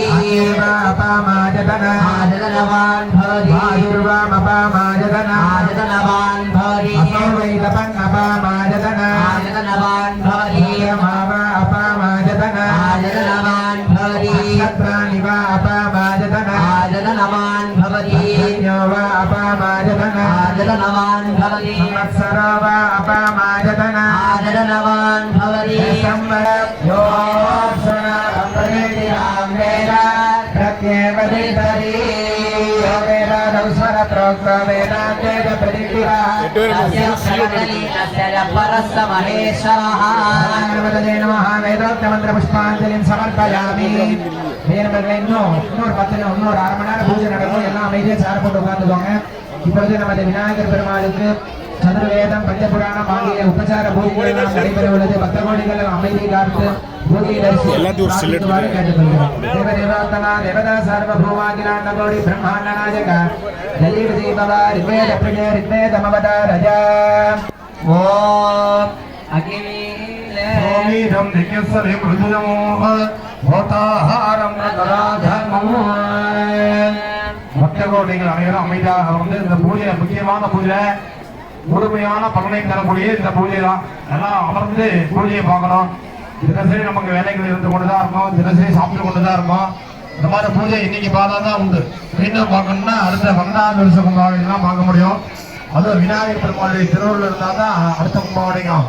अपामाजन आजनवान् भवति आयुर्वामपामाजन आजनवान् भवति असौवैतपन्नपामाजन आजनवान् भवति यमावा अपामाजन आजनवान् भवति क्षत्राणि वा अपामाजन आजनवान् भवति यज्ञो वा अपामाजन आजनवान् भवति संवत्सरो वा अपामाजन आजनवान् भवति संवत् यो क्षणं वेद प्रत्येवदितरि यो वेदादौस्वर प्रोक्त वेदान्तेज प्रतिष्ठितः परस्समहेश्वरः गणपतये नमः वेदोक्तमन्त्रपुष्पाञ्जलिं समर्पयामि இன்னொரு 10 இன்னொரு அரை மணி நேரம் பூஜை நடக்கும் எல்லாம் அமைதியா சேர் போட்டு உட்கார்ந்துக்கோங்க இப்பொழுது நமது விநாயகர் பெருமாளுக்கு சதுர்வேதம் பஞ்சபுராணம் ஆகிய உபசார பூஜைகள் எல்லாம் நடைபெற உள்ளது பக்த கோடிகள் அமைதி காத்து பூஜையை தரிசிக்குமாறு கேட்டுக்கொள்கிறோம் தேவதேவாத்தனா தேவதா சார்வபௌமாகிலாண்ட கோடி பிரம்மாண்ட நாயக ஜெய விஜய் பவா ரிக்வேத பிரஜய ரிக்வேதமவதாரஜா ஓம் அகிலே வீரம் திகசரி மிருதுஜமோ போதாஹாரம் கராதமோ. பக்தர்கள் நீங்கள் அனைவரும் அமைதியாக வந்து இந்த பூஜை முக்கியமான பூஜை, முழுமையான பலனை தரக்கூடிய இந்த பூஜை தான். எல்லாம் அமர்ந்து பூஜையை பார்க்கணும். தினசரி நமக்கு வேலைகள் இருந்து கொண்டுதான் இருக்கும், தினசரி சாப்பிட்டு கொண்டுதான் இருக்கும். இந்த மாதிரி பூஜை இன்னைக்கு பார்த்தா தான் உண்டு. மீண்டும் பார்க்கணும்னா அடுத்த 12வது வருஷ கும்பாவளிக்கு தான் பார்க்க முடியும். அதுவும் விநாயகர் பெருமாளுடைய திருவுருள் இருந்தால் தான் அடுத்த கும்பாவளிக்கும்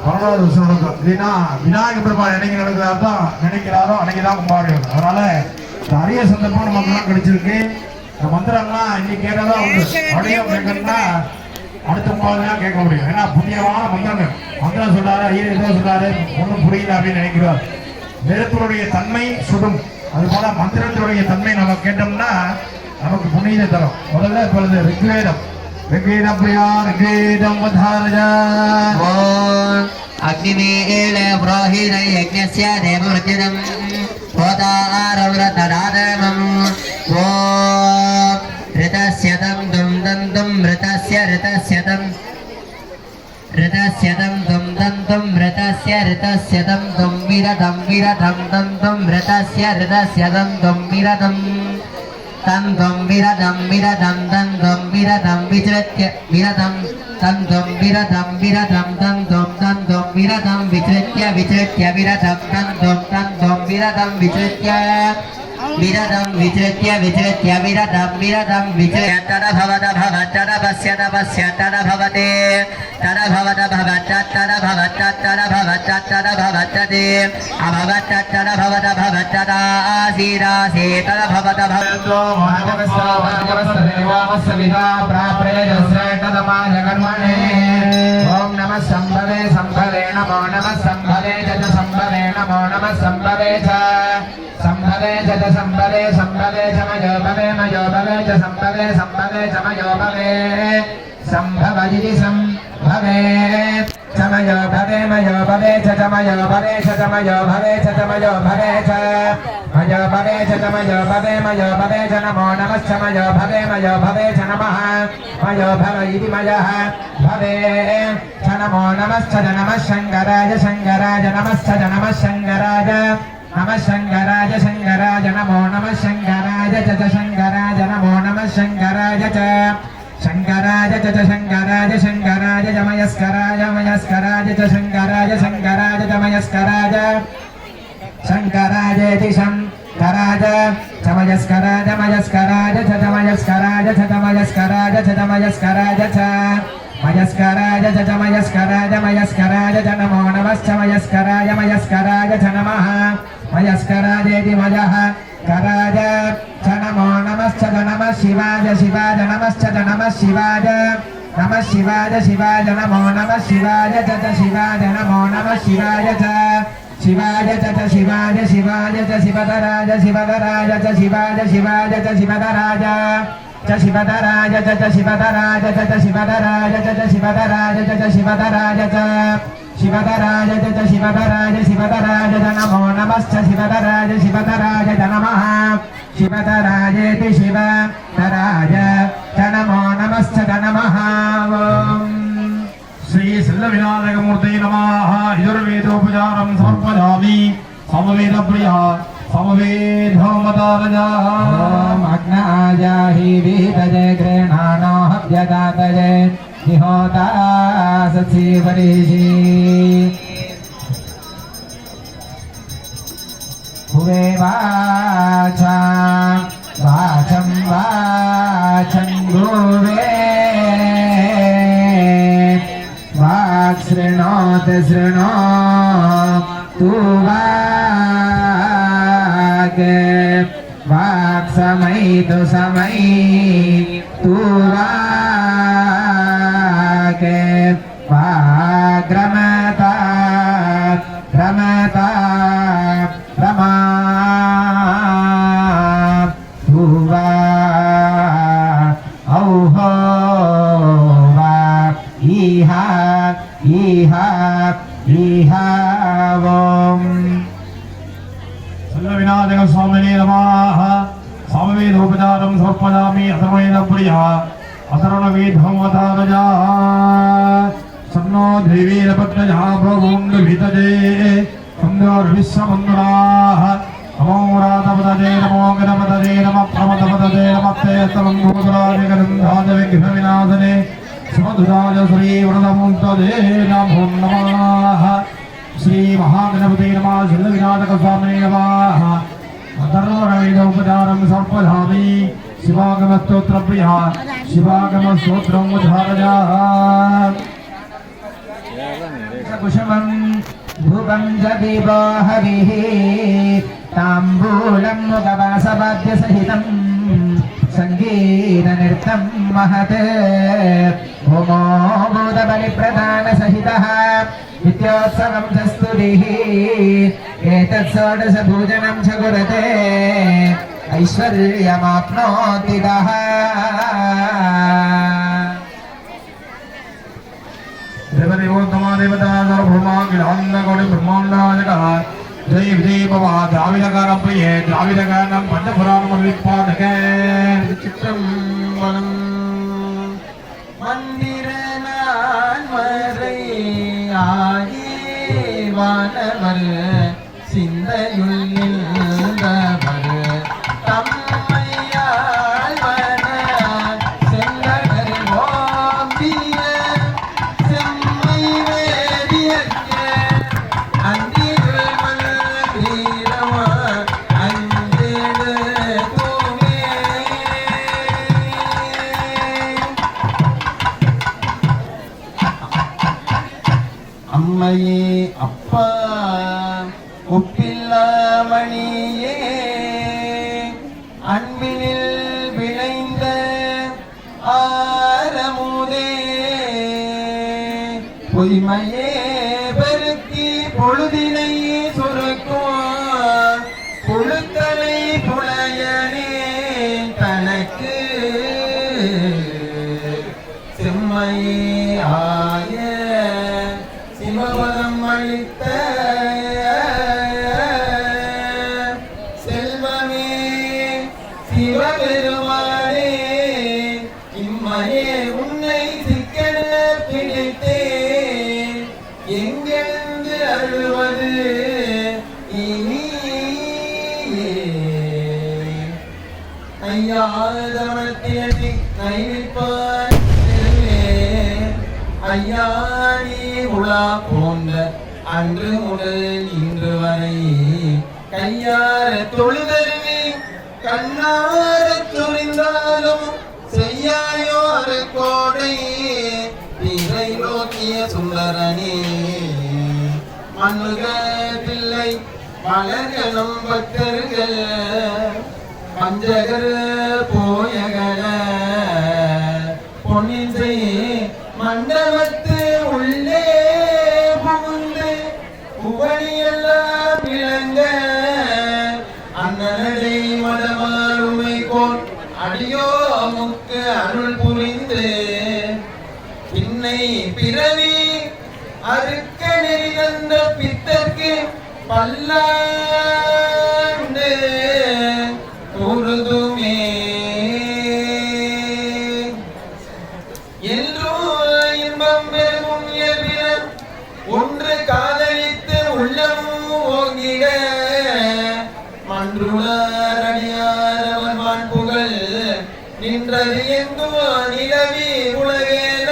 12வது வருஷம் நடக்கும். இல்லைன்னா விநாயகர் பெருமாள் என்னைக்கு நடக்கிறாரோ நினைக்கிறாரோ அன்னைக்கு தான் கும்பாவளி. அதனால அரிய சந்தர்ப்பம் நமக்குலாம் கிடைச்சிருக்கு. இந்த மந்திரம்லாம் இன்னைக்கு கேட்டதான் உண்டு. அப்படியே கேட்கணும்னா அடுத்த கும்பாவளிதான் கேட்க முடியும். ஏன்னா புண்ணியமான மந்திரங்கள். மந்திரம் சொல்றாரு, ஐயர் ஏதோ சொல்றாரு, ஒன்றும் புரியல அப்படின்னு நினைக்கிறார். வேதத்தினுடைய தன்மை சுடும். அதுபோல மந்திரத்தினுடைய தன்மை நம்ம கேட்டோம்னா நமக்கு புண்ணியத்தை தரும். முதல்ல இப்பொழுது ரிக்வேதம், ரிக்வேதம் பிரியா ரிக்வேதம் வதாரஜா. ஓம் அக்னிமேல புரோஹித யஜ்ஞஸ்ய தேவமர்த்திதம் ஹோதாரவ்ரதராதமம். ஓம் ரிதஸ்யதம் தும் தந்தும் ரிதஸ்யதம் ऋतस्यतं तुम दन्तं ऋतस्यतं तुम विरतं दन्तं ऋतस्यतं तुम विरतं तन्तं विरतं दन्तं विचृत्य विरतं तन्तं विरतं तन्तं विरतं विचृत्य विरतं तन्तं विरतं विचृत्य विरतं विचृत्य विरतं विचृत्य तदभवद भवत्तदपश्य तदभवते तदभवद भवत्तदभवत्तदभवत्तदे अभवत्तदभवद भवत्तदासीरासे तदभवद भवतो महाजगस्सविता प्राप्रेजस्रेटदमाजगन्मणे. ओम नमः संभवे संभवे नमो नमः संभवे च संभवे नमो नमः संभवे च संभवे च संभवे च मयो भवे च संभवे च मयो भवे संभवति संभवे चमयो भवे च चमयो भवे च चमयो भवे च चमयो भवे च मयो भवे च चमयो भवे मयो भवे च नमो नमः चमयो भवे मयो भवे च नमः मयो भव इति मयः भवे च नमो नमश्च नमः शङ्कराय नमश्च नमः शङ्कराय नमः शङ्कराय नमो नमः शङ्कराय च शङ्कराय नमो नमः शङ्कराय च शङ्कराय च शङ्कराय च मयस्कराय च शङ्कराय च मयस्कराय शङ्करायति शङ्कराय च मयस्कराय च मयस्कराय च मयस्कराय च मयस्कराय च मयस्कराय च मयस्कराय च मयस्कराय च नमो नमश्च मयस्कराय च नमः मयस्करायति मयः कराय च नमो नमश्च नमः शिवाय नमश्च नमः शिवाय नमो नमः शिवाय च शिवाय नमो नमः शिवाय च शिवाय च शिवाय च शिवधराय च शिवधराय च शिवाय च शिवधराय च शिवधराय च शिवधराय च शिवधराय च शिवधराय च शिवधराय च शिवधराय च शिवधराय च नमो नमश्च शिवधराय च नमः शिवधरायेति शिवधराय च नमो नमश्च नमः. श्री सिद्धविनायकमूर्ते नमः. यजुर्वेदोपचारं समर्पयामि. समवेद प्रिया समवेदोमतारजा. ओम अग्नाजाहि वीतजे गृह्णानो हव्यदातये निहोता सत्सीवरीषि भुवे वाचं भुवे शृणोतु तु वाक् समयितु तु वाग्रमता रमा तु वा औहो वा इहा ओम. सिद्धविनायक स्वामिने नमः. समवेदोपचारं समर्पयामि. अथर्ववेद प्रिया अथर्ववेदोमतारजा. सन्नो देवीरपत्नया भवोऽङ्ग वितजे सन्दर्विश्वमन्दराः नमो राधपदजे नमो गणपतजे नमः प्रमदपदजे नमस्ते स्तवं भूतराजगन्धाज विघ्नविनाशने सुमधुराज श्रीवरदमुक्तजे नमो नमः श्री महागणपते नमः सिद्धविनायकस्वामिने नमः अथर्वणवेदोपचारं समर्पयामि शिवागमस्तोत्रप्रियः शिवागमस्तोत्रम् उद्धारयाः कुशमं भुवं जदीपो हविः ताम्बूलं मुखवासवाद्यसहितं सङ्गीतनृत्यं महत् होमो भूतबलिप्रदानसहितः नित्योत्सवं च स्तुतिः एतत्षोडशभोजनं च कुरुते ऐश्वर्यमाप्नोति दः देवदेवोत्तमा सर्वभौमा किलान्नकोटि ब्रह्माण्डाजकः जय विजय भव द्राविडगानं प्रिये द्राविडगानं पञ्चपुराणमलिपादके चित्रं மந்திரனான்மறை ஆகி வானவர் சிந்தையுள் நின்றவர் தம்மையாழ்வன செல்லவர் ஓம்பிய செம்மை வேதியற்க அந்திருள் மல்வீரமா அஞ்செடு தூமே அம்மையே அப்பா ஒப்பில்லாமணியே அன்பினில் விளைந்த ஆரமுதே பொய்மையே பெருக்கி பொழுதினை சுருக்கும் புழுத்தலை புலையனே தனக்கு செம்மையே ஆய சிவபதம் அளித்த செல்வமே சிவபெருமானே இம்மையே உன்னை சிக்கன பிடித்தேன் எங்கெங்கு அழுவது இனி ஐயா தமத்தியதி கைவிப்பான் ஐயாடி உலா போன்ற அன்று முதல் இன்று வரை கையார தொழுதருவி கண்ணார துணிந்தாலும் செய்யாயோ அரு கோடை திரை நோக்கிய சுந்தரனே மண்ணுக பிள்ளை மலர்களும் பக்தர்கள் பஞ்சகர் போயகல பொன்னின் செய் மண்டபத்து உள்ளே புகுந்து புகழியெல்லாம் விளங்க அண்ணனடை மடமாறுமை கோன் அடியோ முக்கு அருள் புரிந்து பின்னை பிறவி அறுக்க நெறிந்த பித்தற்கு பல்லாண்டு பொருதுமே ஒன்று காதலித்து உள்ளமும் ஓங்கிட மன்றுளரடியாரவன் வான்புகள் நின்றது எங்கோ நிலவி உலகேன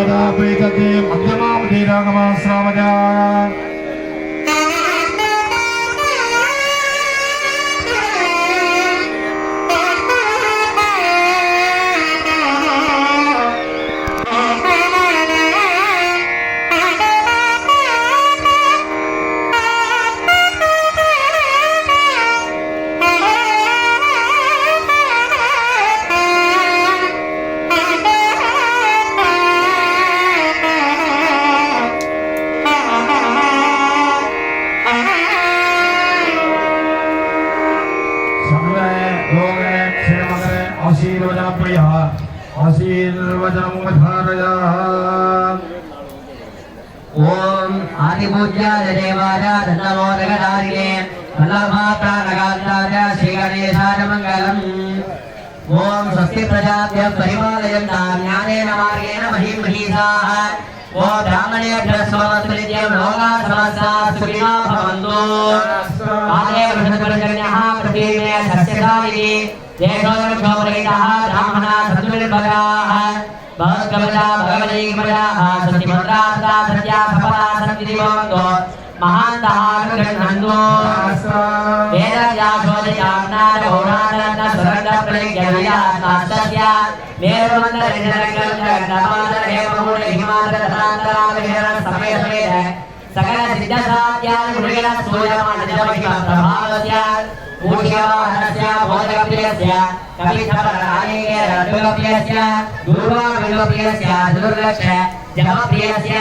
सर्वदा प्रीतते मध्यमावधि राघवाश्रावजा ओम आदिपूज्याय देवाय दण्डमोदकधारिणे वल्लभाप्राणकान्ताय श्रीगणेशाय मङ्गलम् ओम स्वस्ति प्रजाभ्यः परिपालयन्तां ज्ञानेन मार्गेण महीं महीषाः ओ ब्राह्मणेभ्यः स्वस्ति नित्यं लोकाः समस्ताः सुखिनो भवन्तु काले वृषभजन्यः पृथिवीमे सस्यशालिनी देशोर्घोरहितः ब्राह्मणाः सन्तुलितभगाः भगवता भगवती कमलाः सत्यमन्त्रार्था सत्या सफला सन्तिभवन्तो महान्तः अनुगृह्णन्तु वेदव्यासोदयाज्ञानघोरानन्दस्वरन्दप्रलिङ्गविलासास्तस्य मेरुमन्दरहिमान्तरान्तरालविहरणसमयसमेत सकलसिद्धसाध्यानुगुणसूयमानजमहिमप्रभावस्य ऊष्यवाहनस्य भोजकप्रियस्य कविधपररायेरडुगप्रियस्य दूर्वाविगप्रियस्य दुर्लक्ष जमप्रियस्य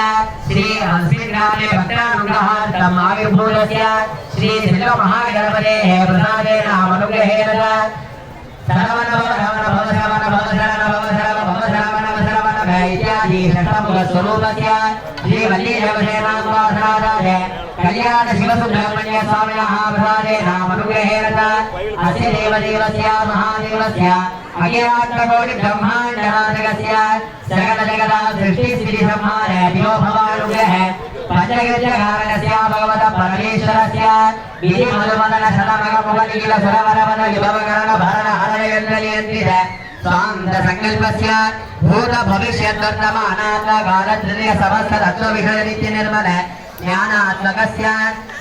श्री हंसिग्रामे भक्तानुग्रहार्थम् आविर्भूतस्य श्री सिद्धमहागणपतेः प्रसादेन अनुग्रहेण इत्यादि षट्मुखस्वरूपस्य श्रीवल्लीदेवसेनावासनादाय कल्याण शिवसुब्रह्मण्य स्वामिनः प्रसादेन अनुग्रहेण अस्य देवदेवस्य महादेवस्य अखिलाण्डकोटि ब्रह्माण्डनाथकस्य सकल जगदा सृष्टि स्थिति संहार दिवो भवानुग्रह पंचगजकारकस्य भगवतः परमेश्वरस्य विधि मधुमदन शतमग मुगलील सुरवरवद विभवकरण भरण हरयन्द्रयन्त्रित स्वान्त संकल्पस्य भूत भविष्यत् वर्तमानात् कालत्रय समस्त तत्त्व विषय नित्य निर्मल ज्ञानात्मकस्य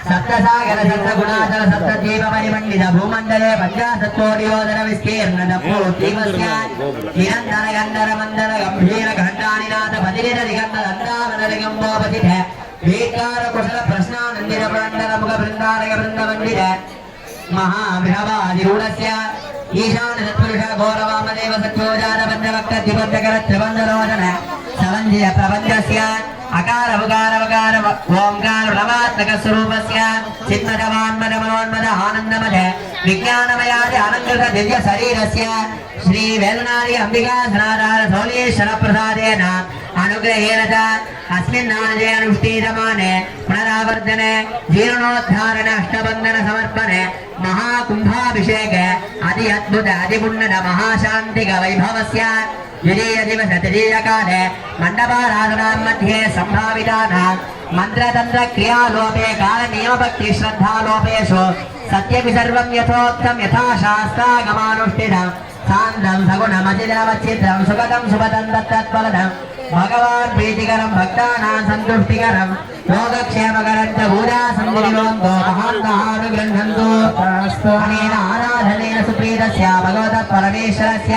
सप्तसागर सप्तगुणाचल सप्तद्वीप परिमण्डित भूमण्डले पञ्चाशत्कोटियोजन विस्तीर्ण पूर्तिमस्य निरन्तन गन्धर मन्दर गम्भीर घण्टानिनाथ पतिरित दिगन्त दन्तावनर गम्भोपतित वेकार कुशल प्रश्नानन्दित पुरन्दर मुख बृन्दारक बृन्दमण्डित महाविहवादिरूढस्य ईशान सत्पुरुष गौरवामदेव सत्योजात बद्धभक्त द्विबद्धकर त्रिबन्धरोचन सवञ्जय प्रबन्धस्य अकार उकार वकार ओंकार प्रणवात्मक स्वरूपस्य चिन्मदवान्मद मनोन्मद आनन्दमद विज्ञानमयादि आनन्दकृत दिव्य शरीरस्य श्री वेलनारी अंबिका सनातन सौलीश्वर प्रसादेन अनुग्रहेण च अस्मिन् आनन्दे अनुष्ठीयमाने पुनरावर्तने जीर्णोद्धारण अष्टबन्धन समर्पणे महाकुंभाभिषेक अति अद्भुत अतिपुण्य महाशान्तिक वैभवस्य द्वितीय दिवस तृतीय काले मंडपाराधनां मध्ये संभावितानां मंत्रतंत्र क्रियालोपे काल नियमभक्ति श्रद्धालोपेषु सत्यपि सर्वं यथोक्तं यथाशास्त्रागमानुष्ठितं शान्तं सगुणमचितमच्चित्रं सुगतं सुपदं तत्तत्फलदं भगवान् प्रीतिकरं भक्तानां सन्तुष्टिकरं योगक्षेमकरं च पूजा सन्निधिवन्तो महान्तः अनुगृह्णन्तु अनेन आराधनेन सुप्रीतस्य भगवतः परमेश्वरस्य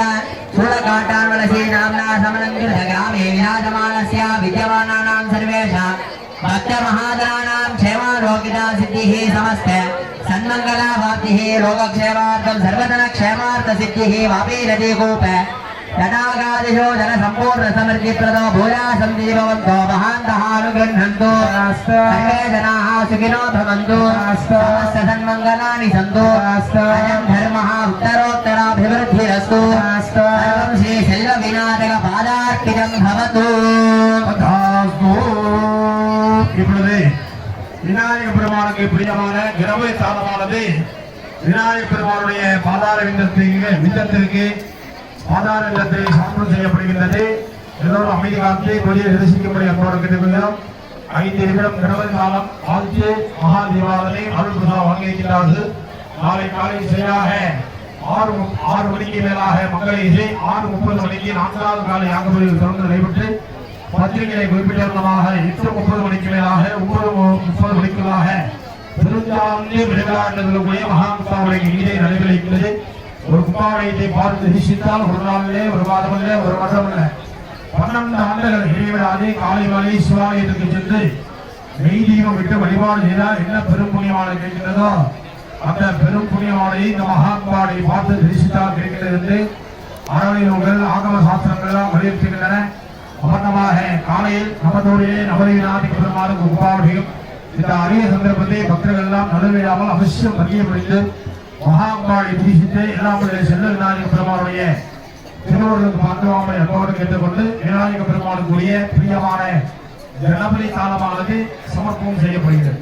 शूलकाटान्वलसी नाम्ना समलङ्कृत ग्रामे विराजमानस्य विद्यमानानां सर्वेषां भक्तमहाजनानां क्षेमारोग्यता सिद्धिः समस्त सन्मङ्गलाभाप्तिः लोकक्षेमार्थं सर्वजनक्षेमार्थ सिद्धिः वापीरतिकूप तडागादिषु जनसम्पूर्ण समृद्धिप्रदो भूया सन्निधिभवन्तो महान्तः अनुगृह्णन्तु सर्वे जनाः सुखिनो भवन्तु समस्त सन्मङ्गलानि सन्तु अयं धर्मः उत्तरोत्तराभिवृद्धिरस्तु सर्वं श्री सेल्वविनायक पादार्पितं भवतु இப்பொழுது விநாயக பெருமானுக்கு பிரியமான இரவு தாளமானது விநாயக பெருமானுடைய பாதார விந்தத்திற்கு பாதார விந்தத்தை சாந்தம் செய்யப்படுகின்றது. எல்லோரும் அமைதி காத்து கொடியை தரிசிக்கும்படி அன்போடு கேட்டுக்கொள்கிறோம். 5 நிமிடம் இரவு காலம் ஆதித்ய மகா தீபாவளி அருள் பிரசா வழங்கியிருக்கிறார்கள். நாளை காலை சரியாக 6 மணிக்கு மேலாக மங்கள இசை 6:30 மணிக்கு 4வது காலை யாகபலியில் தொடர்ந்து நடைபெற்று பத்திரிகையை குறிப்பிட்டிருந்தமாக 8:30 மணிக்கு மேலாக 9:30 மணிக்குள்ளாக பெருஞ்சாந்தி விளையாட்டுகளுடைய மகாகுப்பாவுடைய இங்கே நடைபெறுகிறது. ஒரு குப்பாவளையத்தை பார்த்து தரிசித்தால் ஒரு நாளிலே ஒரு மாதமில்லை ஒரு வருடமில்லை 12 ஆண்டுகள் இடைவிடாது காலை மாலை சிவாலயத்திற்கு சென்று நெய் தீபம் விட்டு வழிபாடு செய்தால் என்ன பெரும் புண்ணியமானது கிடைக்கிறதோ அந்த பெரும் புண்ணியமானதை இந்த மகாகுப்பாவை பார்த்து தரிசித்தால் கிடைக்கிறது என்று அறவழி நூல்கள் ஆகம சாஸ்திரங்கள் எல்லாம் வலியுறுத்துகின்றன. அபர்ணமாக காலையில் நமதோடைய நவதீநாதிக்கு பெருமாளுக்கு குப்பாவடியும் இந்த அரிய சந்தர்ப்பத்தை பக்தர்கள் எல்லாம் நடுவிடாமல் அவசியம் மதிய முடிந்து மகாபாடி தீசித்து எல்லாமுடைய செல்ல விநாயக பெருமானுடைய திருவள்ளுக்கு பார்த்துவாமல் என்பவரை கேட்டுக்கொண்டு விநாயக பெருமானுக்குரிய பிரியமான கணபதி காலமானது சமர்ப்பணம் செய்யப்படுகிறது.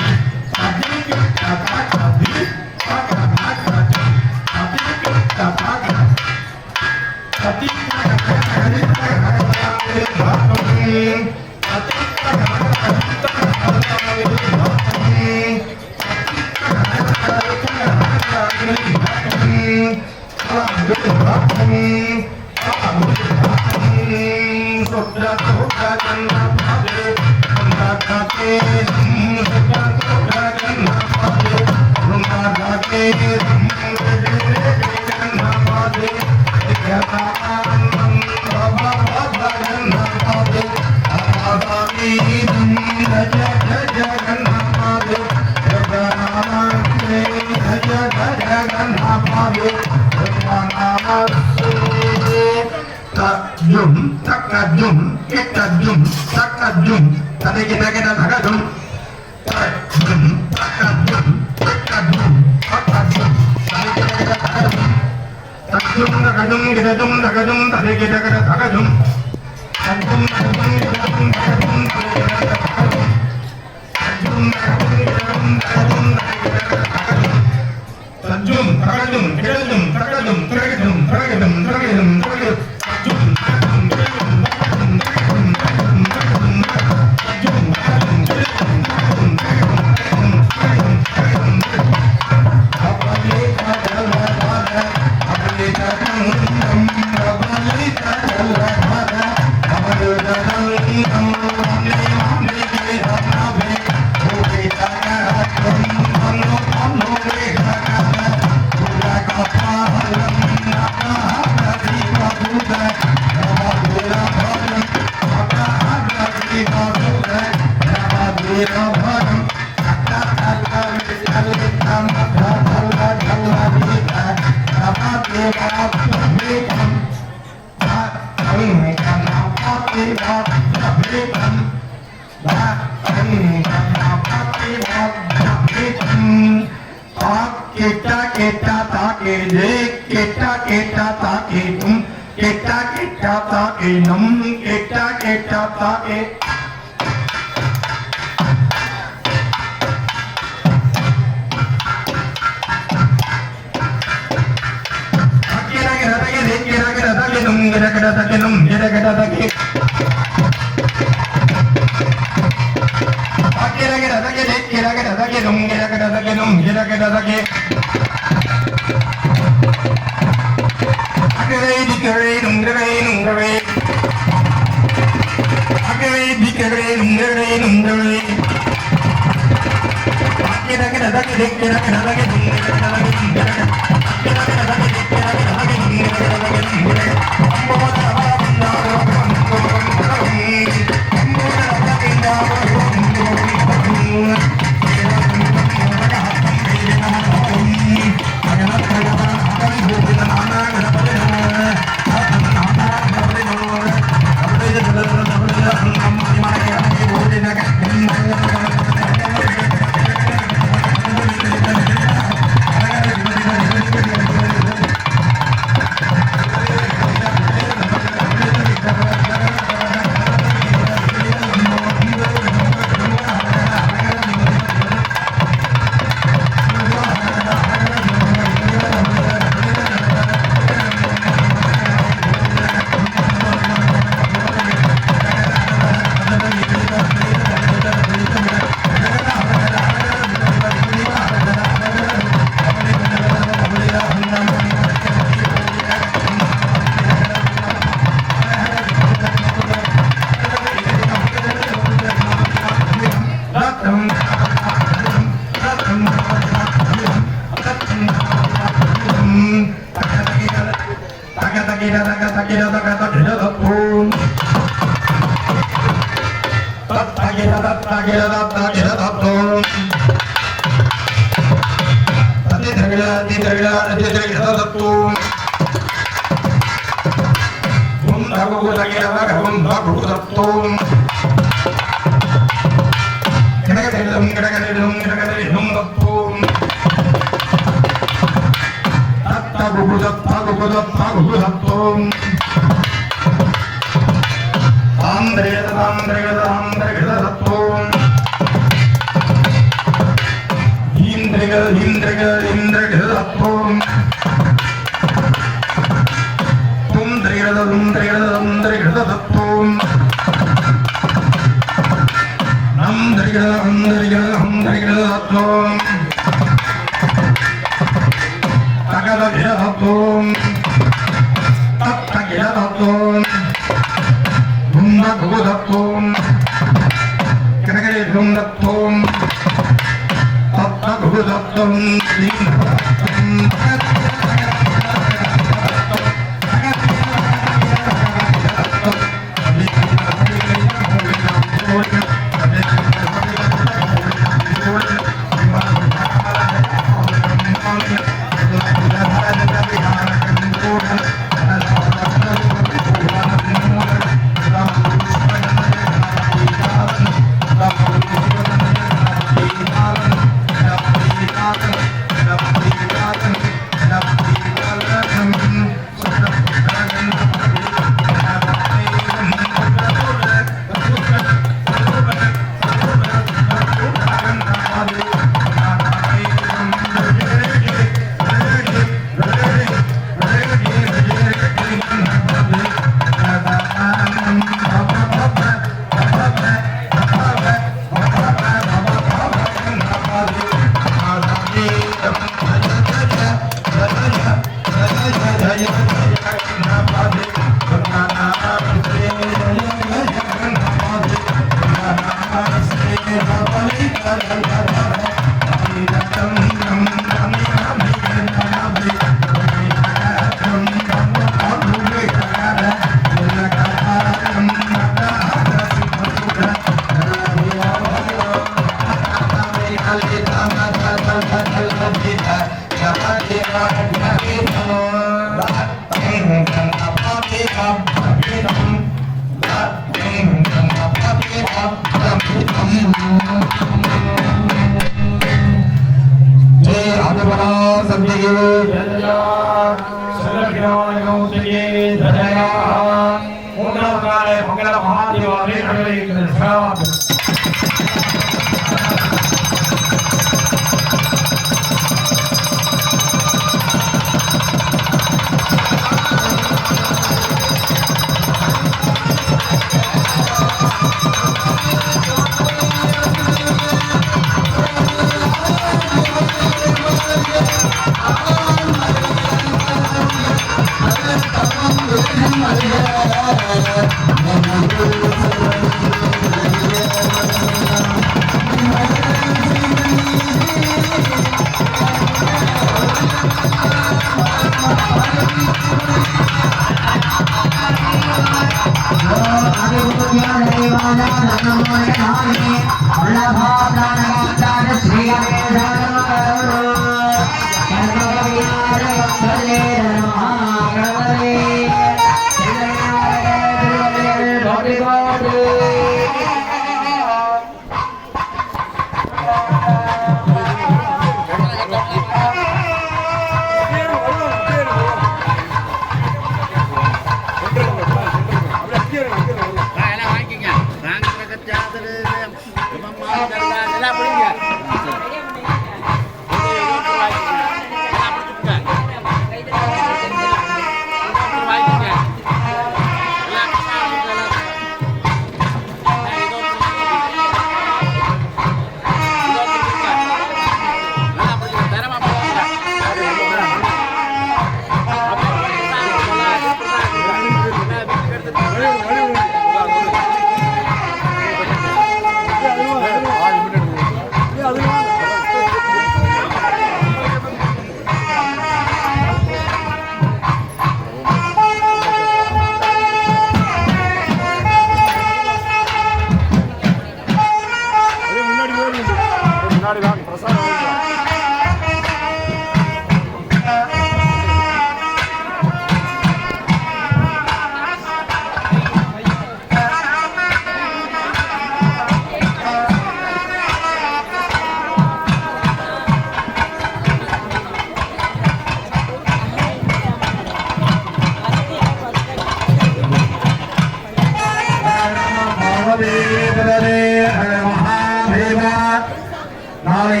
நாளை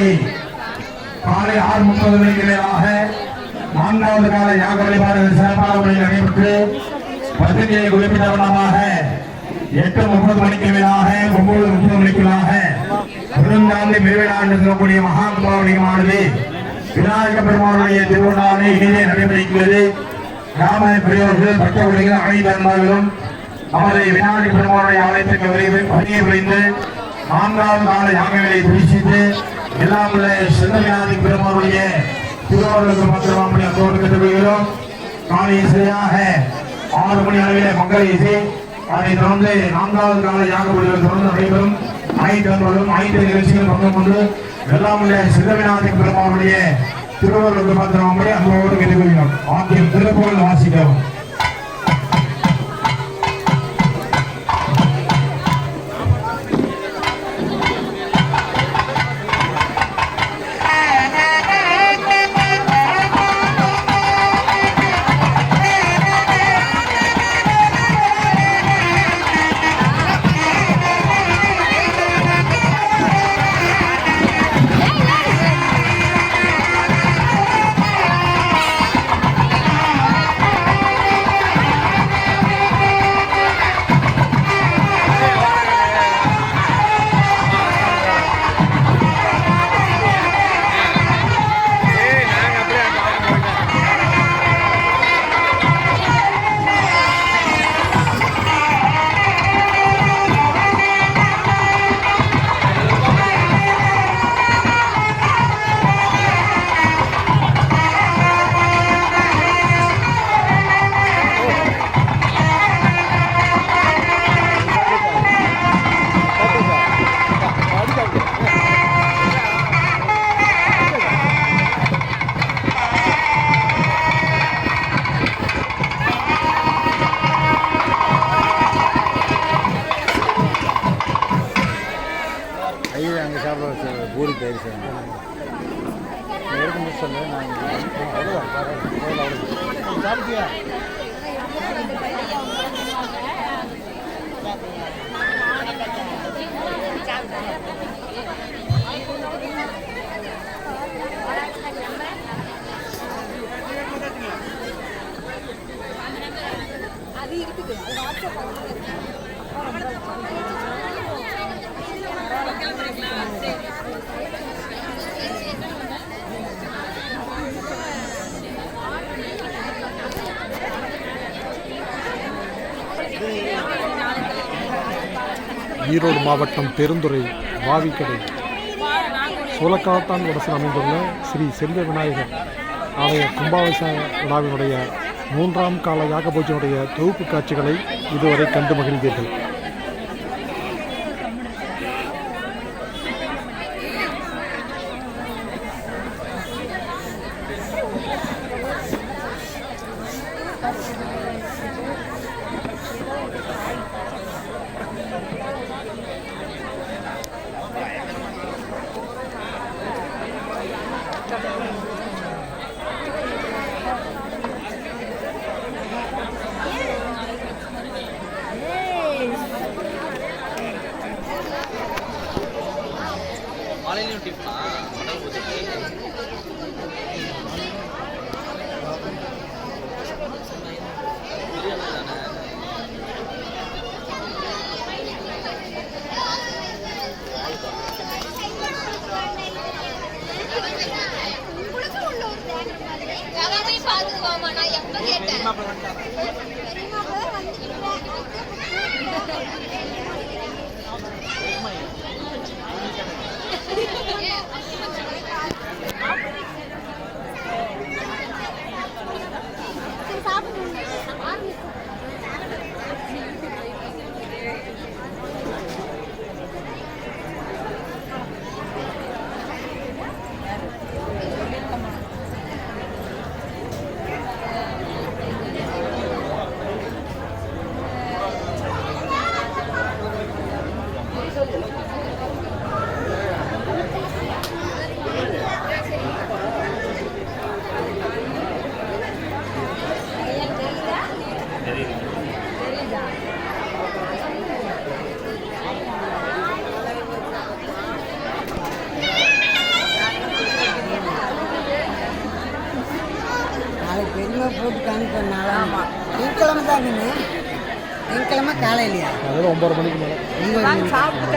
காலை 6:30 மணிக்கு மேலாக 4வது கால யாக வழிபாடு சிறப்பான முறையில் நடைபெற்று பத்திரிகையை குறிப்பிட்ட வண்ணமாக 8:30 மணிக்கு மேலாக 9:30 மணிக்குள்ளாக விருந்தாண்டி பெருவிழா என்று சொல்லக்கூடிய மகா கும்பாவளியமானது விநாயக பெருமானுடைய திருவிழாவை இனிதே நடைபெறுகிறது. கிராம பெரியோர்கள் பக்தர்கள் அனைத்து அன்பார்களும் நமது விநாயக பெருமானுடைய ஆலயத்துக்கு வருகை புரிந்து 4வது கால யாகங்களை தரிசித்து எல்லாம் உள்ள சின்ன விநாயக பெருமானுடைய திருவாரூருக்கு மாத்திரமாமணி அந்தோடு கட்டுப்படுகிறோம். காலை இசையாக 6 மணி அளவிலே மங்கள இசை, அதைத் தொடர்ந்து 4வது கால யாக வழிபாடு தொடர்ந்து நடைபெறும். அனைத்து அன்பர்களும் அனைத்து நிகழ்ச்சிகள் பங்கு கொண்டு எல்லாம் உள்ள சின்ன விநாயக பெருமானுடைய திருவாரூருக்கு மாத்திரமாமணி அந்தோடு கட்டுப்படுகிறோம். ஆகிய திருப்புகழ் வாசிக்கவும். சாப்பிட வச்சு பூரி தயிர் சார் எடுக்க முடிச்சல நான் சாப்பிட்டியா அது இருக்குது அது வாட்ஸ்அப் ஈரோடு மாவட்டம் பெருந்துறை வாவிக்கடை சோழக்காலத்தான் வடசில் அமைந்துள்ள ஸ்ரீ செல்வ விநாயகர் ஆலய கும்பாபிஷேக விழாவினுடைய 3ஆம் கால யாக பூஜையினுடைய தொகுப்பு காட்சிகளை இதுவரை கண்டு மகிழ்ந்தீர்கள். பெரியமாக போட்டு காமிப்பனால திங்கக்கிழமை தான் நீங்க திங்கக்கிழமை காலையிலையா அதெல்லாம் 9:30 மணிக்கு மேலே சாப்பிட்டு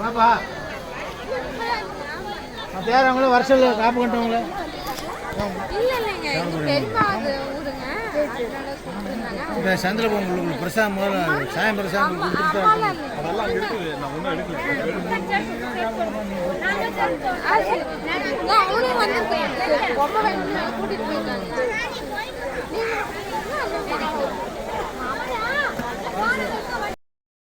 வாப்பா தேரவங்களும் வருஷம் காப்பு கட்டவங்கள இந்த சந்திரபோகம் உங்களுக்கு பிரசாதம் முதல்ல சாயம் பிரசாதம் கொடுத்துட்டு அதெல்லாம் இருக்குது. நான் ஒன்றும் எடுக்கல. கூட்டிட்டு போயிருக்காங்க.